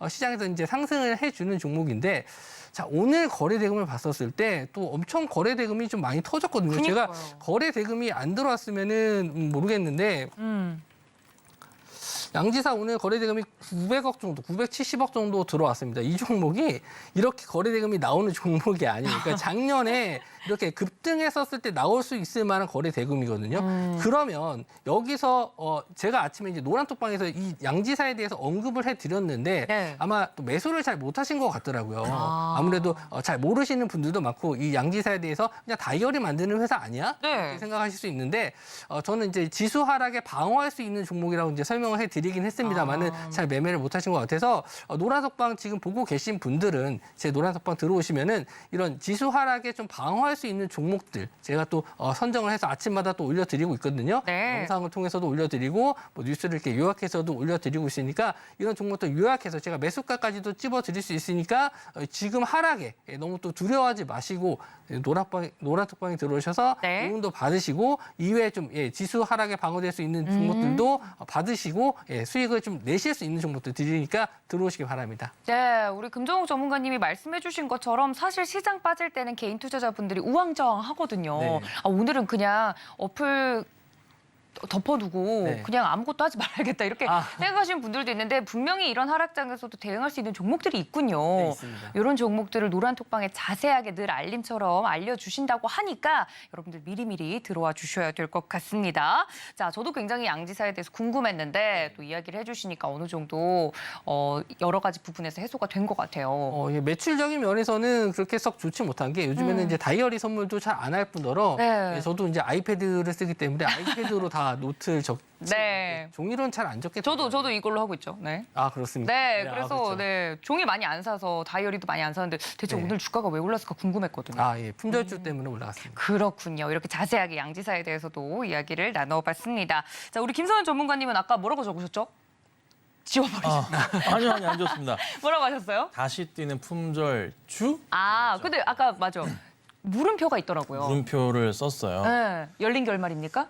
시장에서 이제 상승을 해주는 종목인데 자, 오늘 거래 대금을 봤었을 때 또 엄청 거래 대금이 좀 많이 터졌거든요. 그러니까요. 제가 거래 대금이 안 들어왔으면은 모르겠는데 양지사 오늘 거래 대금이 900억 정도, 970억 정도 들어왔습니다. 이 종목이 이렇게 거래 대금이 나오는 종목이 아니에요. 그러니까 작년에 이렇게 급등했었을 때 나올 수 있을 만한 거래 대금이거든요. 그러면 여기서 제가 아침에 이제 노란톡방에서 이 양지사에 대해서 언급을 해드렸는데 네. 아마 또 매수를 잘 못하신 것 같더라고요. 아무래도 잘 모르시는 분들도 많고 이 양지사에 대해서 그냥 다이어리 만드는 회사 아니야? 네. 이렇게 생각하실 수 있는데 저는 이제 지수 하락에 방어할 수 있는 종목이라고 이제 설명을 해드리긴 했습니다만은 잘 매매를 못하신 것 같아서 노란톡방 지금 보고 계신 분들은 제 노란톡방 들어오시면은 이런 지수 하락에 좀 방어할 수 있는 종목들 제가 또 선정을 해서 아침마다 또 올려드리고 있거든요. 네. 영상을 통해서도 올려드리고 뭐 뉴스를 이렇게 요약해서도 올려드리고 있으니까 이런 종목들 요약해서 제가 매수가까지도 찝어드릴 수 있으니까 지금 하락에 너무 또 두려워하지 마시고 노란톡방에 들어오셔서 네. 도움도 받으시고 이외에 좀 지수 하락에 방어될 수 있는 종목들도 받으시고 수익을 좀 내실 수 있는 종목들 드리니까 들어오시기 바랍니다. 네, 우리 금정욱 전문가님이 말씀해주신 것처럼 사실 시장 빠질 때는 개인 투자자분들이 우왕좌왕하거든요. 네. 오늘은 그냥 어플 덮어두고 네. 그냥 아무것도 하지 말아야겠다 이렇게 생각하시는 분들도 있는데 분명히 이런 하락장에서도 대응할 수 있는 종목들이 있군요. 네, 있습니다. 이런 종목들을 노란톡방에 자세하게 늘 알림처럼 알려주신다고 하니까 여러분들 미리미리 들어와 주셔야 될 것 같습니다. 자, 저도 굉장히 양지사에 대해서 궁금했는데 또 이야기를 해주시니까 어느 정도 여러 가지 부분에서 해소가 된 것 같아요. 매출적인 면에서는 그렇게 썩 좋지 못한 게 요즘에는 이제 다이어리 선물도 잘 안 할 뿐더러 네. 저도 이제 아이패드를 쓰기 때문에 아이패드로 다 노트를 적지 네. 종이로는 잘 안 적겠죠. 저도 이걸로 하고 있죠. 네. 그렇습니다. 네, 그래서 그렇죠. 네 종이 많이 안 사서 다이어리도 많이 안 사는데 대체 네. 오늘 주가가 왜 올랐을까 궁금했거든요. 품절주 때문에 올라갔습니다. 그렇군요. 이렇게 자세하게 양지사에 대해서도 이야기를 나눠봤습니다. 자, 우리 김서연 전문가님은 아까 뭐라고 적으셨죠? 지워버리셨나요? 아니요, 안 좋습니다. 뭐라고 하셨어요? 다시 뛰는 품절주 근데 아까 맞아. 물음표가 있더라고요. 물음표를 썼어요. 네, 열린 결말입니까?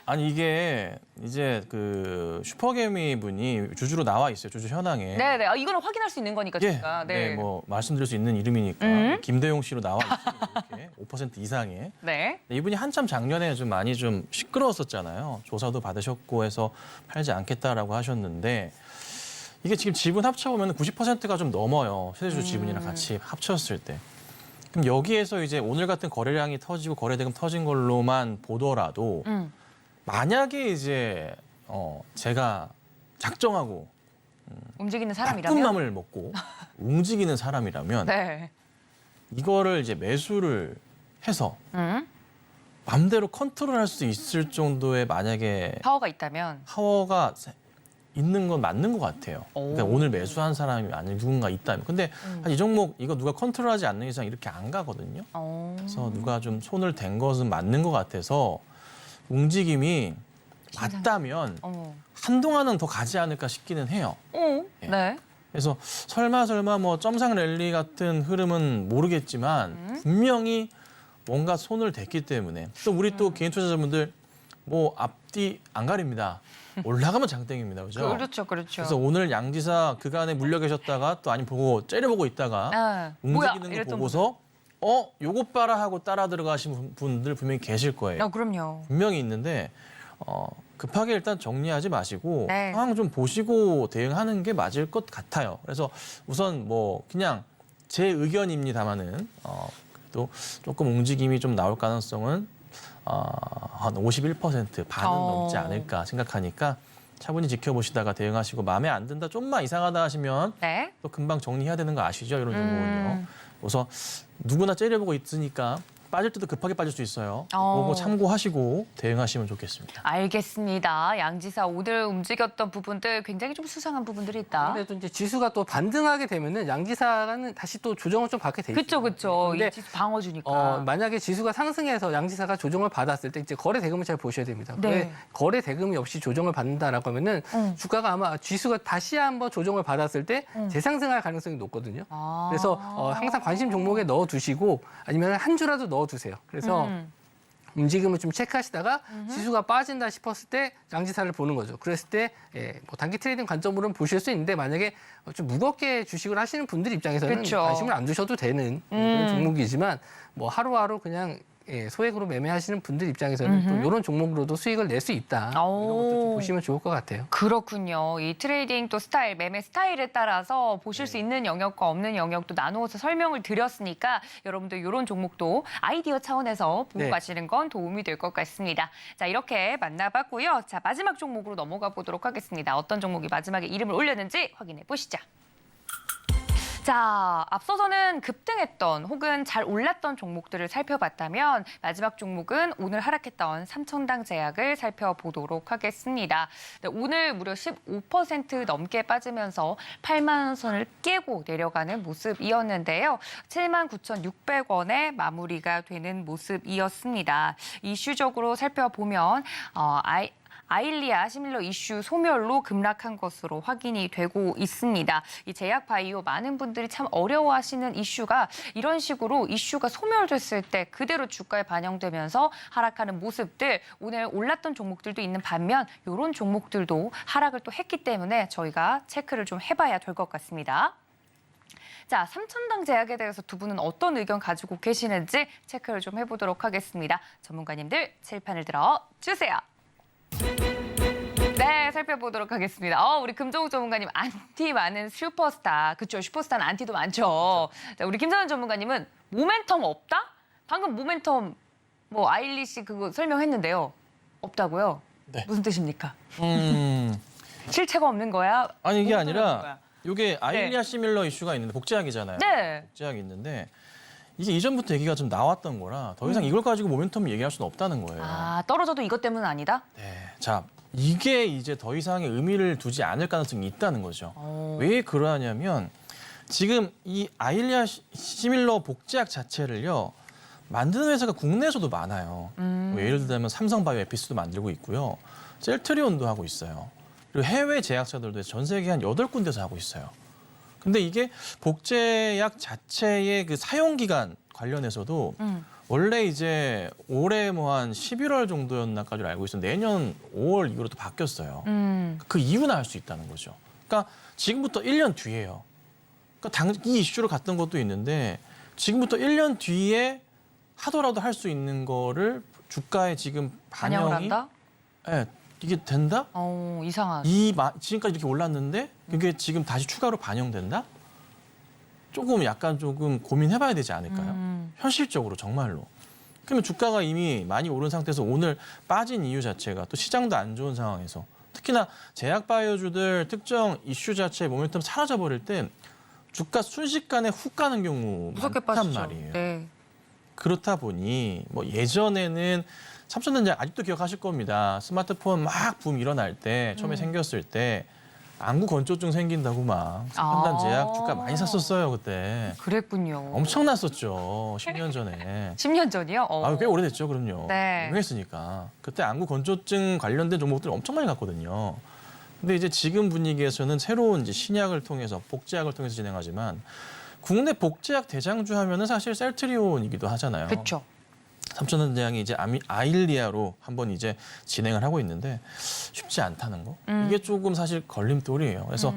아니 이게 이제 그 슈퍼개미 분이 주주로 나와 있어요. 주주 현황에. 네네. 이거는 확인할 수 있는 거니까 예, 제가. 네, 뭐 말씀드릴 수 있는 이름이니까 김대용 씨로 나와 있어요. 이렇게 5% 이상의. 네. 이분이 한참 작년에 좀 많이 좀 시끄러웠었잖아요. 조사도 받으셨고 해서 팔지 않겠다라고 하셨는데 이게 지금 지분 합쳐보면 90%가 좀 넘어요. 세대주 지분이랑 같이 합쳤을 때. 그럼 여기에서 이제 오늘 같은 거래량이 터지고 거래대금 터진 걸로만 보더라도 만약에 이제 제가 작정하고 움직이는 나쁜 사람이라면. 맘을 먹고 움직이는 사람이라면 네. 이거를 이제 매수를 해서 맘대로 컨트롤할 수 있을 정도의 만약에 파워가 있다면. 파워가 있는 건 맞는 것 같아요. 그러니까 오. 오늘 매수한 사람이 아니 누군가 있다면. 근데 이 종목 이거 누가 컨트롤하지 않는 이상 이렇게 안 가거든요. 그래서 누가 좀 손을 댄 것은 맞는 것 같아서 움직임이 맞다면 한동안은 더 가지 않을까 싶기는 해요. 예. 네. 그래서 설마 뭐 점상 랠리 같은 흐름은 모르겠지만 분명히 뭔가 손을 댔기 때문에 또 우리 또 개인 투자자분들 뭐 앞뒤 안 가립니다. 올라가면 장땡입니다. 그죠? 그렇죠. 그래서 오늘 양지사 그간에 물려 계셨다가 또 아니 보고 째려보고 있다가 움직이는 거 이랬던 보고서 요것 봐라 하고 따라 들어가신 분들 분명히 계실 거예요. 그럼요. 분명히 있는데 급하게 일단 정리하지 마시고 네. 상황 좀 보시고 대응하는 게 맞을 것 같아요. 그래서 우선 뭐 그냥 제 의견입니다만은 그래도 조금 움직임이 좀 나올 가능성은 한 51% 반은 넘지 않을까 생각하니까 차분히 지켜보시다가 대응하시고 마음에 안 든다, 좀만 이상하다 하시면 네. 또 금방 정리해야 되는 거 아시죠? 이런 종목은요. 우선 누구나 째려보고 있으니까 빠질 때도 급하게 빠질 수 있어요. 그거 참고하시고 대응하시면 좋겠습니다. 알겠습니다. 양지사 오늘 움직였던 부분들 굉장히 좀 수상한 부분들이 있다. 그래도 이제 지수가 또 반등하게 되면은 양지사는 다시 또 조정을 좀 받게 돼 있어요. 그렇죠. 이 근데 지수 방어주니까. 만약에 지수가 상승해서 양지사가 조정을 받았을 때 이제 거래 대금을 잘 보셔야 됩니다. 네. 거래 대금이 없이 조정을 받는다라고 하면은 주가가 아마 지수가 다시 한번 조정을 받았을 때 재상승할 가능성이 높거든요. 그래서 항상 관심 종목에 넣어 두시고 아니면 한 주라도 넣어 두세요. 그래서 움직임을 좀 체크하시다가 지수가 빠진다 싶었을 때 양지사를 보는 거죠. 그랬을 때 뭐 단기 트레이딩 관점으로는 보실 수 있는데 만약에 좀 무겁게 주식을 하시는 분들 입장에서는 그쵸. 관심을 안 두셔도 되는 그런 종목이지만 뭐 하루하루 그냥 소액으로 매매하시는 분들 입장에서는 또 이런 종목으로도 수익을 낼 수 있다. 이런 것도 좀 보시면 좋을 것 같아요. 그렇군요. 이 트레이딩 또 스타일, 매매 스타일에 따라서 보실 수 있는 영역과 없는 영역도 나누어서 설명을 드렸으니까 여러분들 이런 종목도 아이디어 차원에서 보고 네. 가시는 건 도움이 될 것 같습니다. 자, 이렇게 만나봤고요. 자, 마지막 종목으로 넘어가 보도록 하겠습니다. 어떤 종목이 마지막에 이름을 올렸는지 확인해 보시죠. 자, 앞서서는 급등했던 혹은 잘 올랐던 종목들을 살펴봤다면 마지막 종목은 오늘 하락했던 삼천당 제약을 살펴보도록 하겠습니다. 네, 오늘 무려 15% 넘게 빠지면서 8만 원 선을 깨고 내려가는 모습이었는데요. 79,600원에 마무리가 되는 모습이었습니다. 이슈적으로 살펴보면 아일리아 시밀러 이슈 소멸로 급락한 것으로 확인이 되고 있습니다. 이 제약 바이오 많은 분들이 참 어려워하시는 이슈가 이런 식으로 이슈가 소멸됐을 때 그대로 주가에 반영되면서 하락하는 모습들, 오늘 올랐던 종목들도 있는 반면 이런 종목들도 하락을 또 했기 때문에 저희가 체크를 좀 해봐야 될 것 같습니다. 자, 삼천당 제약에 대해서 두 분은 어떤 의견 가지고 계시는지 체크를 좀 해보도록 하겠습니다. 전문가님들 칠판을 들어 주세요. 네, 살펴보도록 하겠습니다. 우리 금정욱 전문가님, 안티 많은 슈퍼스타. 그렇죠, 슈퍼스타는 안티도 많죠. 자, 우리 김선현 전문가님은 모멘텀 없다? 방금 모멘텀 뭐 아일리시 그거 설명했는데요. 없다고요? 네. 무슨 뜻입니까? 실체가 없는 거야? 아니 이게 모멘텀이 없는 아니라 거야? 이게 아일리아 시밀러 이슈가 있는데 복제약이잖아요. 네. 복제약이 있는데 이게 이전부터 얘기가 좀 나왔던 거라 더 이상 이걸 가지고 모멘텀 얘기할 수는 없다는 거예요. 떨어져도 이것 때문은 아니다? 네. 자, 이게 이제 더 이상의 의미를 두지 않을 가능성이 있다는 거죠. 왜 그러냐면 지금 이 아일리아 시밀러 복제약 자체를요. 만드는 회사가 국내에서도 많아요. 뭐 예를 들면 삼성바이오 에피스도 만들고 있고요. 셀트리온도 하고 있어요. 그리고 해외 제약사들도 전 세계 한 8군데서 하고 있어요. 근데 이게 복제약 자체의 그 사용 기간 관련해서도 원래 이제 올해 뭐 한 11월 정도였나까지로 알고 있었는데 내년 5월 이후로 또 바뀌었어요. 그 이유는 알 수 있다는 거죠. 그러니까 지금부터 1년 뒤에요. 그러니까 이 이슈로 갔던 것도 있는데 지금부터 1년 뒤에 하더라도 할 수 있는 거를 주가에 지금 반영을 반영이 한다? 예, 이게 된다? 이상한. 지금까지 이렇게 올랐는데 그게 지금 다시 추가로 반영된다? 조금 고민해봐야 되지 않을까요? 현실적으로 정말로. 그러면 주가가 이미 많이 오른 상태에서 오늘 빠진 이유 자체가 또 시장도 안 좋은 상황에서 특히나 제약바이오주들 특정 이슈 자체의 모멘텀 사라져버릴 때 주가 순식간에 훅 가는 경우 무섭게 많단 빠지죠. 말이에요. 네. 그렇다 보니 뭐 예전에는 삼성전자 아직도 기억하실 겁니다. 스마트폰 막 붐 일어날 때 처음에 생겼을 때 안구 건조증 생긴다고 막 삼성전자 제약 주가 많이 샀었어요 그때. 그랬군요. 엄청났었죠. 10년 전에. 10년 전이요? 꽤 오래됐죠, 그럼요. 네. 유명했으니까. 그때 안구 건조증 관련된 종목들 엄청 많이 갔거든요. 근데 이제 지금 분위기에서는 새로운 이제 신약을 통해서 복제약을 통해서 진행하지만 국내 복제약 대장주 하면은 사실 셀트리온이기도 하잖아요. 그렇죠. 삼천전자양이 이제 아일리아로 한번 이제 진행을 하고 있는데 쉽지 않다는 거. 이게 조금 사실 걸림돌이에요. 그래서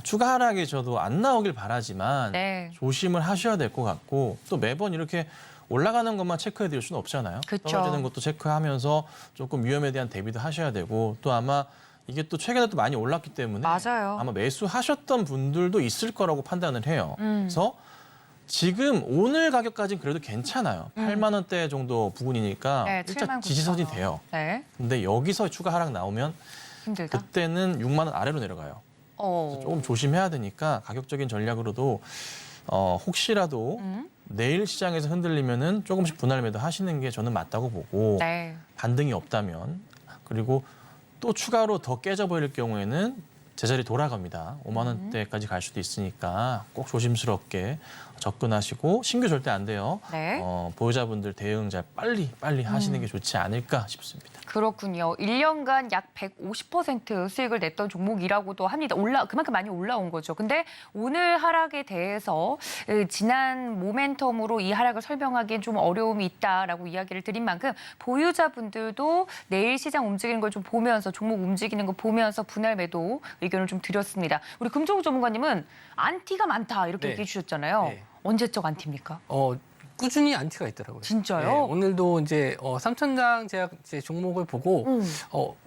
추가 하락이 저도 안 나오길 바라지만 네. 조심을 하셔야 될 것 같고 또 매번 이렇게 올라가는 것만 체크해 드릴 수는 없잖아요. 그쵸. 떨어지는 것도 체크하면서 조금 위험에 대한 대비도 하셔야 되고 또 아마 이게 또 최근에 또 많이 올랐기 때문에 맞아요. 아마 매수하셨던 분들도 있을 거라고 판단을 해요. 그래서 지금 오늘 가격까지는 그래도 괜찮아요. 8만 원대 정도 부근이니까 네, 일단 7만 9천 지지선이 원. 돼요. 네. 근데 여기서 추가 하락 나오면 힘들다. 그때는 6만 원 아래로 내려가요. 조금 조심해야 되니까 가격적인 전략으로도 혹시라도 내일 시장에서 흔들리면은 조금씩 분할 매도 하시는 게 저는 맞다고 보고 네. 반등이 없다면 그리고 또 추가로 더 깨져버릴 경우에는 제자리 돌아갑니다. 5만 원대까지 갈 수도 있으니까 꼭 조심스럽게 접근하시고 신규 절대 안 돼요. 네. 보유자분들 대응 잘 빨리 하시는 게 좋지 않을까 싶습니다. 그렇군요. 1년간 약 150% 수익을 냈던 종목이라고도 합니다. 그만큼 많이 올라온 거죠. 근데 오늘 하락에 대해서 지난 모멘텀으로 이 하락을 설명하기엔 좀 어려움이 있다라고 이야기를 드린 만큼 보유자분들도 내일 시장 움직이는 걸 좀 보면서 종목 움직이는 거 보면서 분할 매도 의견을 좀 드렸습니다. 우리 금종욱 전문가님은 안티가 많다 이렇게 네. 얘기해 주셨잖아요. 네. 언제적 안티입니까? 꾸준히 안티가 있더라고요. 진짜요? 네, 오늘도 이제 삼천장 제약 종목을 보고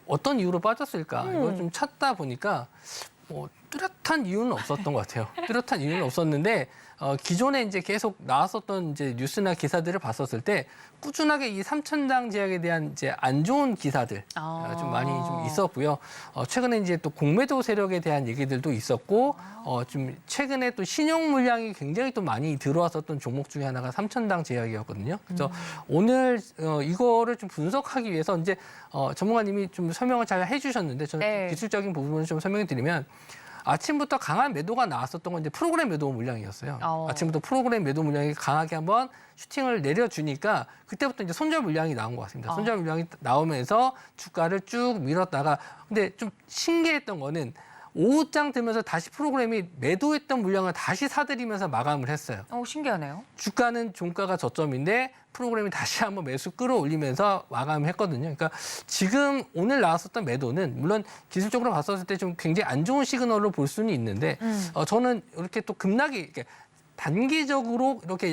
어떤 이유로 빠졌을까 이걸 좀 찾다 보니까 뚜렷한 이유는 없었던 것 같아요. 뚜렷한 이유는 없었는데 기존에 이제 계속 나왔었던 이제 뉴스나 기사들을 봤었을 때 꾸준하게 이 삼천장 제약에 대한 이제 안 좋은 기사들 좀 많이 좀 있었고요. 최근에 이제 또 공매도 세력에 대한 얘기들도 있었고 좀 최근에 또 신용 물량이 굉장히 또 많이 들어왔었던 종목 중에 하나가 삼천장 제약이었거든요. 그래서 오늘 이거를 좀 분석하기 위해서 이제 전문가님이 좀 설명을 잘 해주셨는데 저는 네. 기술적인 부분을 좀 설명해 드리면. 아침부터 강한 매도가 나왔었던 건 이제 프로그램 매도 물량이었어요. 아침부터 프로그램 매도 물량이 강하게 한번 슈팅을 내려주니까 그때부터 이제 손절 물량이 나온 것 같습니다. 손절 물량이 나오면서 주가를 쭉 밀었다가 근데 좀 신기했던 거는 오후장 되면서 다시 프로그램이 매도했던 물량을 다시 사들이면서 마감을 했어요. 신기하네요. 주가는 종가가 저점인데 프로그램이 다시 한번 매수 끌어올리면서 마감했거든요. 그러니까 지금 오늘 나왔었던 매도는 물론 기술적으로 봤었을 때 좀 굉장히 안 좋은 시그널로 볼 수는 있는데 저는 이렇게 또 급락이 이렇게 단기적으로 이렇게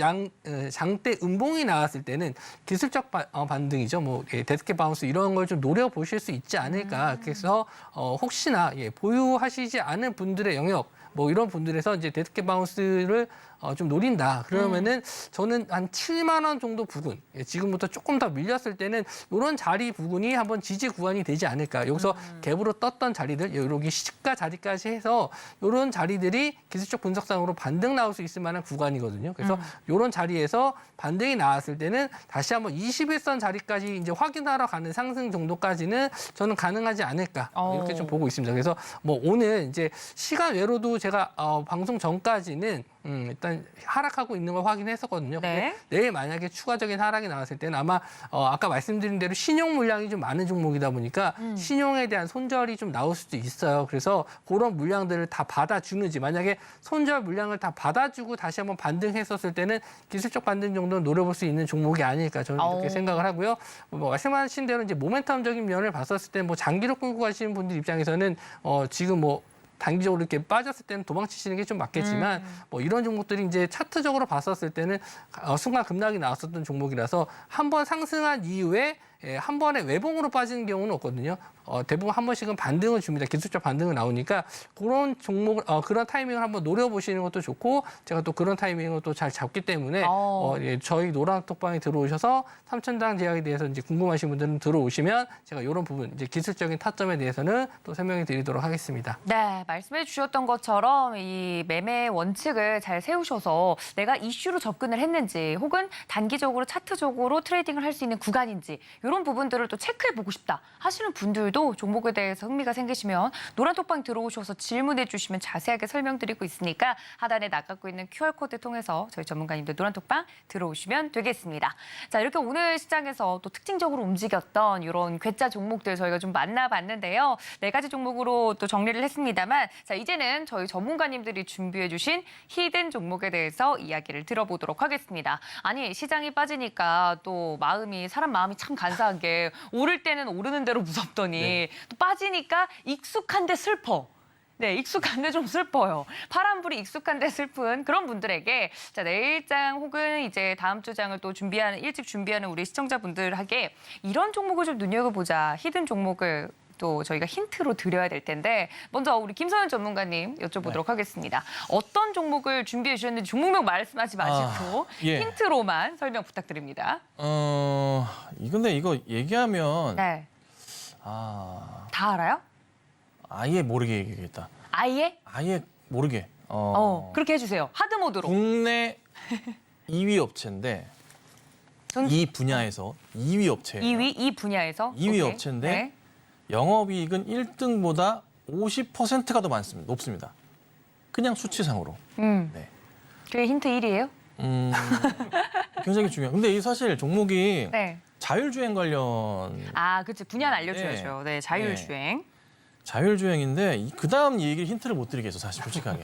장대 음봉이 나왔을 때는 기술적 반등이죠. 뭐 데스켓 바운스 이런 걸 좀 노려보실 수 있지 않을까. 그래서 혹시나 보유하시지 않은 분들의 영역 뭐 이런 분들에서 이제 데스켓 바운스를 좀 노린다. 그러면은 저는 한 7만 원 정도 부근, 지금부터 조금 더 밀렸을 때는 이런 자리 부근이 한번 지지 구간이 되지 않을까. 여기서 갭으로 떴던 자리들, 여기 시가 자리까지 해서 이런 자리들이 기술적 분석상으로 반등 나올 수 있을 만한 구간이거든요. 그래서 이런 자리에서 반등이 나왔을 때는 다시 한번 21선 자리까지 이제 확인하러 가는 상승 정도까지는 저는 가능하지 않을까. 이렇게 좀 보고 있습니다. 그래서 뭐 오늘 이제 시간 외로도 제가 방송 전까지는 일단 하락하고 있는 걸 확인했었거든요. 네. 근데 내일 만약에 추가적인 하락이 나왔을 때는 아마 아까 말씀드린 대로 신용 물량이 좀 많은 종목이다 보니까 신용에 대한 손절이 좀 나올 수도 있어요. 그래서 그런 물량들을 다 받아주는지 만약에 손절 물량을 다 받아주고 다시 한번 반등했었을 때는 기술적 반등 정도는 노려볼 수 있는 종목이 아닐까 저는 이렇게 생각을 하고요. 뭐 말씀하신 대로 이제 모멘텀적인 면을 봤었을 때 뭐 장기로 끌고 가시는 분들 입장에서는 지금 뭐 단기적으로 이렇게 빠졌을 때는 도망치시는 게 좀 맞겠지만 뭐 이런 종목들이 이제 차트적으로 봤었을 때는 순간 급락이 나왔었던 종목이라서 한 번 상승한 이후에 한 번에 외봉으로 빠지는 경우는 없거든요. 대부분 한 번씩은 반등을 줍니다. 기술적 반등을 나오니까 그런 종목을 그런 타이밍을 한번 노려보시는 것도 좋고 제가 또 그런 타이밍을 또 잘 잡기 때문에 저희 노란톡방에 들어오셔서 3,000당 제약에 대해서 이제 궁금하신 분들은 들어오시면 제가 이런 부분 이제 기술적인 타점에 대해서는 또 설명해 드리도록 하겠습니다. 네, 말씀해 주셨던 것처럼 이 매매 원칙을 잘 세우셔서 내가 이슈로 접근을 했는지 혹은 단기적으로 차트적으로 트레이딩을 할 수 있는 구간인지 이런 부분들을 또 체크해 보고 싶다 하시는 분들도 종목에 대해서 흥미가 생기시면 노란톡방 들어오셔서 질문해 주시면 자세하게 설명드리고 있으니까 하단에 나가고 있는 QR코드 통해서 저희 전문가님들 노란톡방 들어오시면 되겠습니다. 자, 이렇게 오늘 시장에서 또 특징적으로 움직였던 이런 괴짜 종목들 저희가 좀 만나봤는데요. 4가지 종목으로 또 정리를 했습니다만 자, 이제는 저희 전문가님들이 준비해 주신 히든 종목에 대해서 이야기를 들어보도록 하겠습니다. 아니, 시장이 빠지니까 또 사람 마음이 참 간사한 게 오를 때는 오르는 대로 무섭더니 또 빠지니까 익숙한데 슬퍼. 네, 익숙한데 좀 슬퍼요. 파란불이 익숙한데 슬픈 그런 분들에게 자, 내일장 혹은 이제 다음 주장을 또 일찍 준비하는 우리 시청자분들에게 이런 종목을 좀 눈여겨보자. 히든 종목을 또 저희가 힌트로 드려야 될 텐데 먼저 우리 김서연 전문가님 여쭤보도록 하겠습니다. 어떤 종목을 준비해 주셨는지 종목명 말씀하지 마시고 예. 힌트로만 설명 부탁드립니다. 근데 이거 얘기하면 네. 다 알아요? 아예 모르게 얘기하겠다. 아예? 아예 모르게. 그렇게 해주세요. 하드 모드로. 국내 2위 업체인데 이 분야에서 2위 업체예요. 2위 이 분야에서 2위 오케이. 업체인데 네. 영업이익은 1등보다 50%가 더 높습니다. 그냥 수치상으로. 네. 그게 힌트 1이에요? 굉장히 중요해요. 근데 이 사실 종목이 네. 자율주행 관련 아, 그치. 분야는 알려줘야죠. 네, 자율주행. 자율주행인데 그 다음 얘기를 힌트를 못 드리겠어 사실 솔직하게.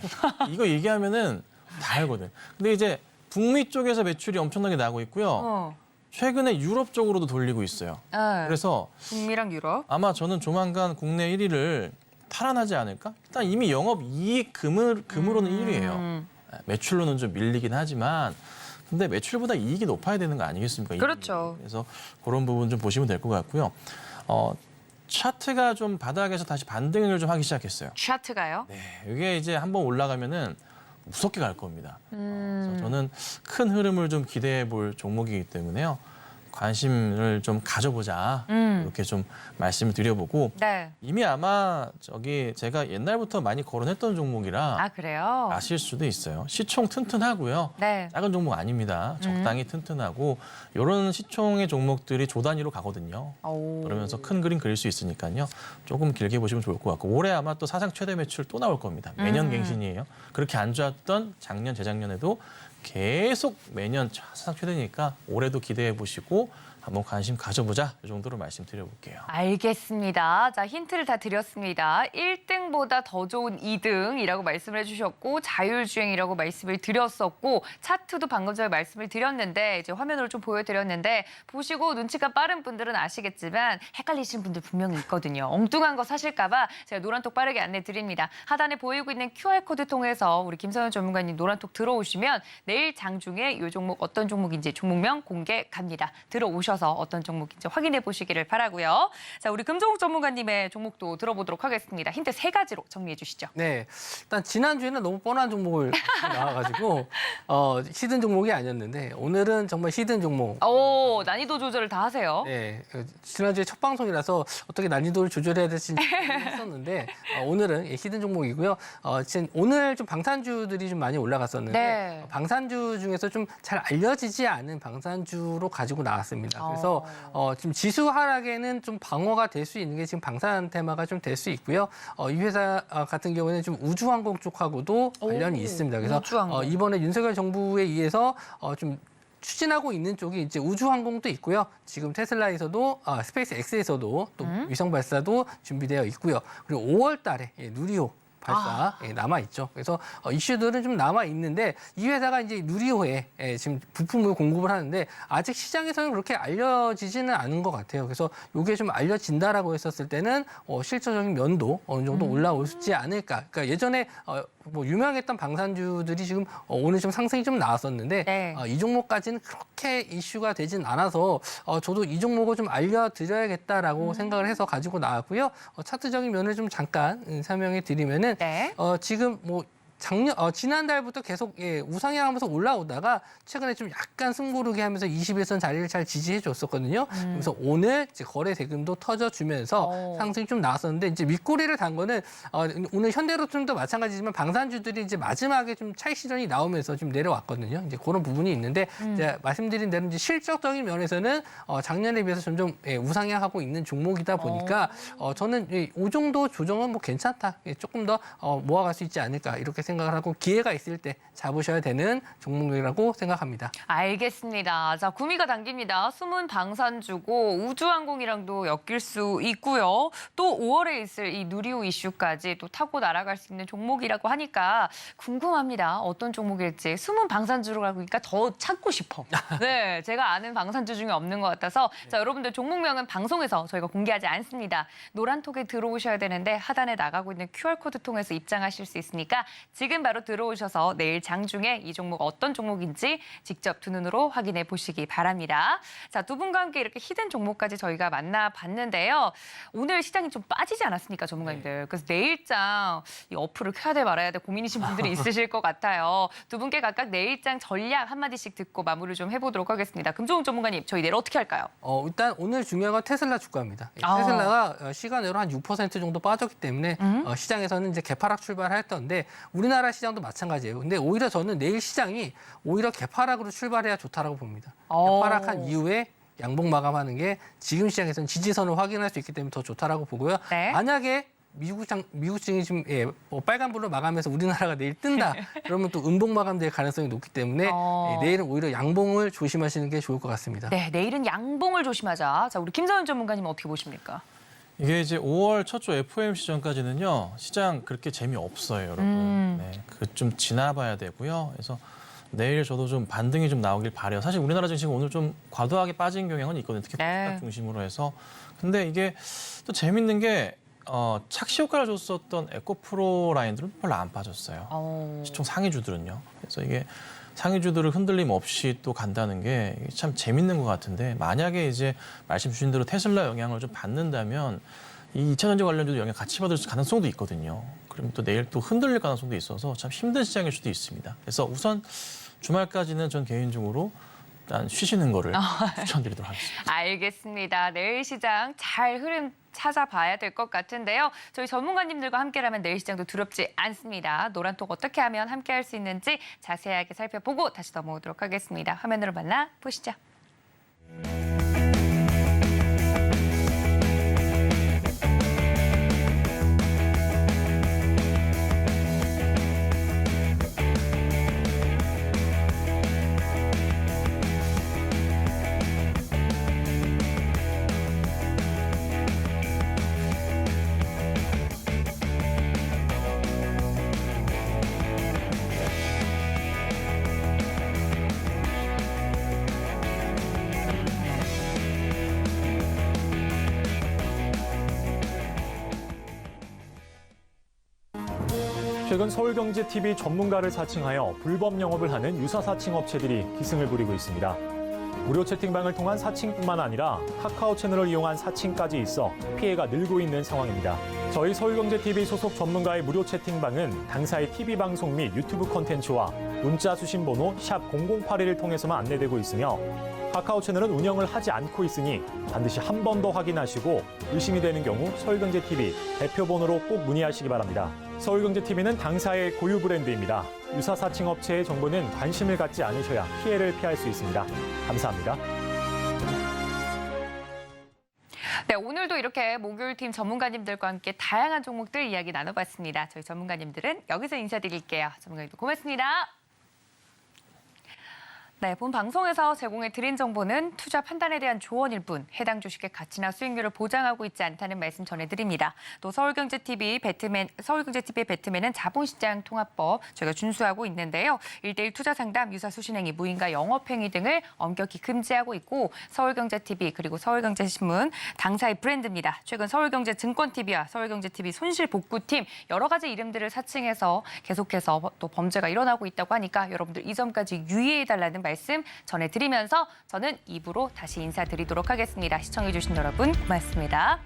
이거 얘기하면은 다 알거든. 근데 이제 북미 쪽에서 매출이 엄청나게 나고 있고요. 최근에 유럽 쪽으로도 돌리고 있어요. 그래서 북미랑 유럽. 아마 저는 조만간 국내 1위를 탈환하지 않을까? 일단 이미 영업이익 금으로는 1위예요. 매출로는 좀 밀리긴 하지만 근데 매출보다 이익이 높아야 되는 거 아니겠습니까? 그렇죠. 그래서 그런 부분 좀 보시면 될 것 같고요. 차트가 좀 바닥에서 다시 반등을 좀 하기 시작했어요. 차트가요? 네, 이게 이제 한번 올라가면은 무섭게 갈 겁니다. 그래서 저는 큰 흐름을 좀 기대해 볼 종목이기 때문에요. 관심을 좀 가져보자 이렇게 좀 말씀을 드려보고 네. 이미 아마 제가 옛날부터 많이 거론했던 종목이라 아, 그래요? 아실 수도 있어요. 시총 튼튼하고요. 네. 작은 종목 아닙니다. 적당히 튼튼하고 이런 시총의 종목들이 조 단위로 가거든요. 그러면서 큰 그림 그릴 수 있으니까요. 조금 길게 보시면 좋을 것 같고 올해 아마 또 사상 최대 매출 또 나올 겁니다. 매년 갱신이에요. 그렇게 안 좋았던 작년, 재작년에도 계속 매년 사상 최대니까 올해도 기대해 보시고 한번 관심 가져보자 이 정도로 말씀드려볼게요. 알겠습니다. 자, 힌트를 다 드렸습니다. 1등보다 더 좋은 2등이라고 말씀을 해주셨고 자율주행이라고 말씀을 드렸었고 차트도 방금 전에 말씀을 드렸는데 이제 화면으로 좀 보여드렸는데 보시고 눈치가 빠른 분들은 아시겠지만 헷갈리시는 분들 분명히 있거든요. 엉뚱한 거 사실까 봐 제가 노란톡 빠르게 안내 드립니다. 하단에 보이고 있는 QR코드 통해서 우리 김서연 전문가님 노란톡 들어오시면 내일 장중에 이 종목 어떤 종목인지 종목명 공개 갑니다. 들어오셔서 어떤 종목인지 확인해 보시기를 바라고요. 자, 우리 금종욱 전문가님의 종목도 들어보도록 하겠습니다. 힌트 3가지로 정리해 주시죠. 네, 일단 지난주에는 너무 뻔한 종목을 나와가지고 히든 종목이 아니었는데 오늘은 정말 히든 종목. 오, 난이도 조절을 다 하세요. 네, 지난주에 첫 방송이라서 어떻게 난이도를 조절해야 될지 했었는데 오늘은 히든 종목이고요. 오늘 좀 방산주들이 좀 많이 올라갔었는데 네. 방산주 중에서 좀 잘 알려지지 않은 방산주로 가지고 나왔습니다. 그래서 지금 지수 하락에는 좀 방어가 될 수 있는 게 지금 방산 테마가 좀 될 수 있고요. 이 회사 같은 경우에는 좀 우주항공 쪽하고도 관련이 있습니다. 그래서 이번에 윤석열 정부에 의해서 좀 추진하고 있는 쪽이 이제 우주항공도 있고요. 지금 테슬라에서도 스페이스 X에서도 또 위성 발사도 준비되어 있고요. 그리고 5월 달에 누리호 발사 남아 있죠. 그래서 이슈들은 좀 남아 있는데 이 회사가 이제 누리호에 지금 부품을 공급을 하는데 아직 시장에서는 그렇게 알려지지는 않은 것 같아요. 그래서 이게 좀 알려진다라고 했었을 때는 실질적인 면도 어느 정도 올라오지 않을까. 그러니까 예전에 뭐 유명했던 방산주들이 지금 오늘 좀 상승이 좀 나왔었는데 네. 이 종목까지는 그렇게 이슈가 되진 않아서 저도 이 종목을 좀 알려드려야겠다라고 생각을 해서 가지고 나왔고요. 차트적인 면을 좀 잠깐 설명해 드리면은 네. 지금 뭐 지난달부터 계속 우상향하면서 올라오다가 최근에 좀 약간 승부르게 하면서 21선 자리를 잘 지지해 줬었거든요. 그래서 오늘 이제 거래 대금도 터져주면서 상승이 좀 나왔었는데 이제 윗꼬리를 단 거는 오늘 현대로템도 마찬가지지만 방산주들이 이제 마지막에 좀 차익 실현이 나오면서 좀 내려왔거든요. 이제 그런 부분이 있는데 이제 말씀드린 대로 이제 실적적인 면에서는 작년에 비해서 점점 우상향하고 있는 종목이다 보니까 저는 이 정도 조정은 뭐 괜찮다. 조금 더 모아갈 수 있지 않을까 이렇게 생각을 하고 기회가 있을 때 잡으셔야 되는 종목이라고 생각합니다. 알겠습니다. 자, 구미가 당깁니다. 숨은 방산주고 우주항공이랑도 엮일 수 있고요. 또 5월에 있을 이 누리호 이슈까지 또 타고 날아갈 수 있는 종목이라고 하니까 궁금합니다. 어떤 종목일지. 숨은 방산주라고 하니까 더 찾고 싶어. 네, 제가 아는 방산주 중에 없는 것 같아서 자, 여러분들 종목명은 방송에서 저희가 공개하지 않습니다. 노란톡에 들어오셔야 되는데 하단에 나가고 있는 QR코드 통해서 입장하실 수 있으니까 지금 바로 들어오셔서 내일 장중에 이 종목 어떤 종목인지 직접 두 눈으로 확인해 보시기 바랍니다. 자, 두 분과 함께 이렇게 히든 종목까지 저희가 만나봤는데요. 오늘 시장이 좀 빠지지 않았습니까, 전문가님들? 그래서 내일장 이 어플을 켜야 돼 말아야 돼 고민이신 분들이 있으실 것 같아요. 두 분께 각각 내일장 전략 한마디씩 듣고 마무리를 좀 해보도록 하겠습니다. 금종욱 전문가님, 저희 내일 어떻게 할까요? 일단 오늘 중요한 건 테슬라 주가입니다. 테슬라가 시간으로 한 6% 정도 빠졌기 때문에 시장에서는 이제 개파락 출발했던데 우리나라 시장도 마찬가지예요. 근데 오히려 저는 내일 시장이 오히려 개파락으로 출발해야 좋다라고 봅니다. 개파락한 이후에 양봉 마감하는 게 지금 시장에서는 지지선을 확인할 수 있기 때문에 더 좋다라고 보고요. 네. 만약에 미국증이 지금 빨간불로 마감해서 우리나라가 내일 뜬다. 그러면 또 음봉 마감될 가능성이 높기 때문에 내일은 오히려 양봉을 조심하시는 게 좋을 것 같습니다. 네, 내일은 양봉을 조심하자. 자, 우리 김서연 전문가님 어떻게 보십니까? 이게 이제 5월 첫 주 FOMC 전까지는요, 시장 그렇게 재미없어요, 여러분. 네, 그 좀 지나봐야 되고요. 그래서 내일 저도 좀 반등이 좀 나오길 바래요. 사실 우리나라 증시가 오늘 좀 과도하게 빠진 경향은 있거든요. 특히 코스닥 중심으로 해서. 근데 이게 또 재밌는 게 착시 효과를 줬었던 에코프로 라인들은 별로 안 빠졌어요. 시총 상위주들은요. 그래서 이게 상위주들을 흔들림 없이 또 간다는 게 참 재밌는 것 같은데 만약에 이제 말씀 주신 대로 테슬라 영향을 좀 받는다면 이 2차 전지 관련주도 영향 같이 받을 가능성도 있거든요. 그럼 또 내일 또 흔들릴 가능성도 있어서 참 힘든 시장일 수도 있습니다. 그래서 우선 주말까지는 전 개인적으로 일단 쉬시는 거를 추천드리도록 하겠습니다. 알겠습니다. 내일 시장 잘 흐름 찾아봐야 될 것 같은데요. 저희 전문가님들과 함께라면 내일 시장도 두렵지 않습니다. 노란톡 어떻게 하면 함께할 수 있는지 자세하게 살펴보고 다시 넘어오도록 하겠습니다. 화면으로 만나 보시죠. 최근 서울경제TV 전문가를 사칭하여 불법 영업을 하는 유사 사칭 업체들이 기승을 부리고 있습니다. 무료 채팅방을 통한 사칭뿐만 아니라 카카오 채널을 이용한 사칭까지 있어 피해가 늘고 있는 상황입니다. 저희 서울경제TV 소속 전문가의 무료 채팅방은 당사의 TV방송 및 유튜브 콘텐츠와 문자 수신 번호 샵 0081을 통해서만 안내되고 있으며 카카오 채널은 운영을 하지 않고 있으니 반드시 한 번 더 확인하시고 의심이 되는 경우 서울경제TV 대표번호로 꼭 문의하시기 바랍니다. 서울경제TV는 당사의 고유 브랜드입니다. 유사 사칭 업체의 정보는 관심을 갖지 않으셔야 피해를 피할 수 있습니다. 감사합니다. 오늘도 이렇게 목요일팀 전문가님들과 함께 다양한 종목들 이야기 나눠봤습니다. 저희 전문가님들은 여기서 인사드릴게요. 전문가님들 고맙습니다. 네, 본 방송에서 제공해드린 정보는 투자 판단에 대한 조언일 뿐 해당 주식의 가치나 수익률을 보장하고 있지 않다는 말씀 전해드립니다. 또 서울경제TV의 배트맨은 자본시장 통합법 저희가 준수하고 있는데요. 1:1 투자 상담, 유사 수신행위, 무인가 영업행위 등을 엄격히 금지하고 있고 서울경제TV 그리고 서울경제신문 당사의 브랜드입니다. 최근 서울경제증권TV와 서울경제TV 손실복구팀 여러 가지 이름들을 사칭해서 계속해서 또 범죄가 일어나고 있다고 하니까 여러분들 이 점까지 유의해달라는 말씀 전해드리면서 저는 2부로 다시 인사드리도록 하겠습니다. 시청해주신 여러분 고맙습니다.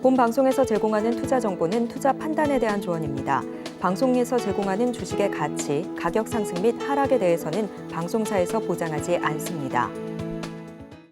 본 방송에서 제공하는 투자 정보는 투자 판단에 대한 조언입니다. 방송에서 제공하는 주식의 가치, 가격 상승 및 하락에 대해서는 방송사에서 보장하지 않습니다.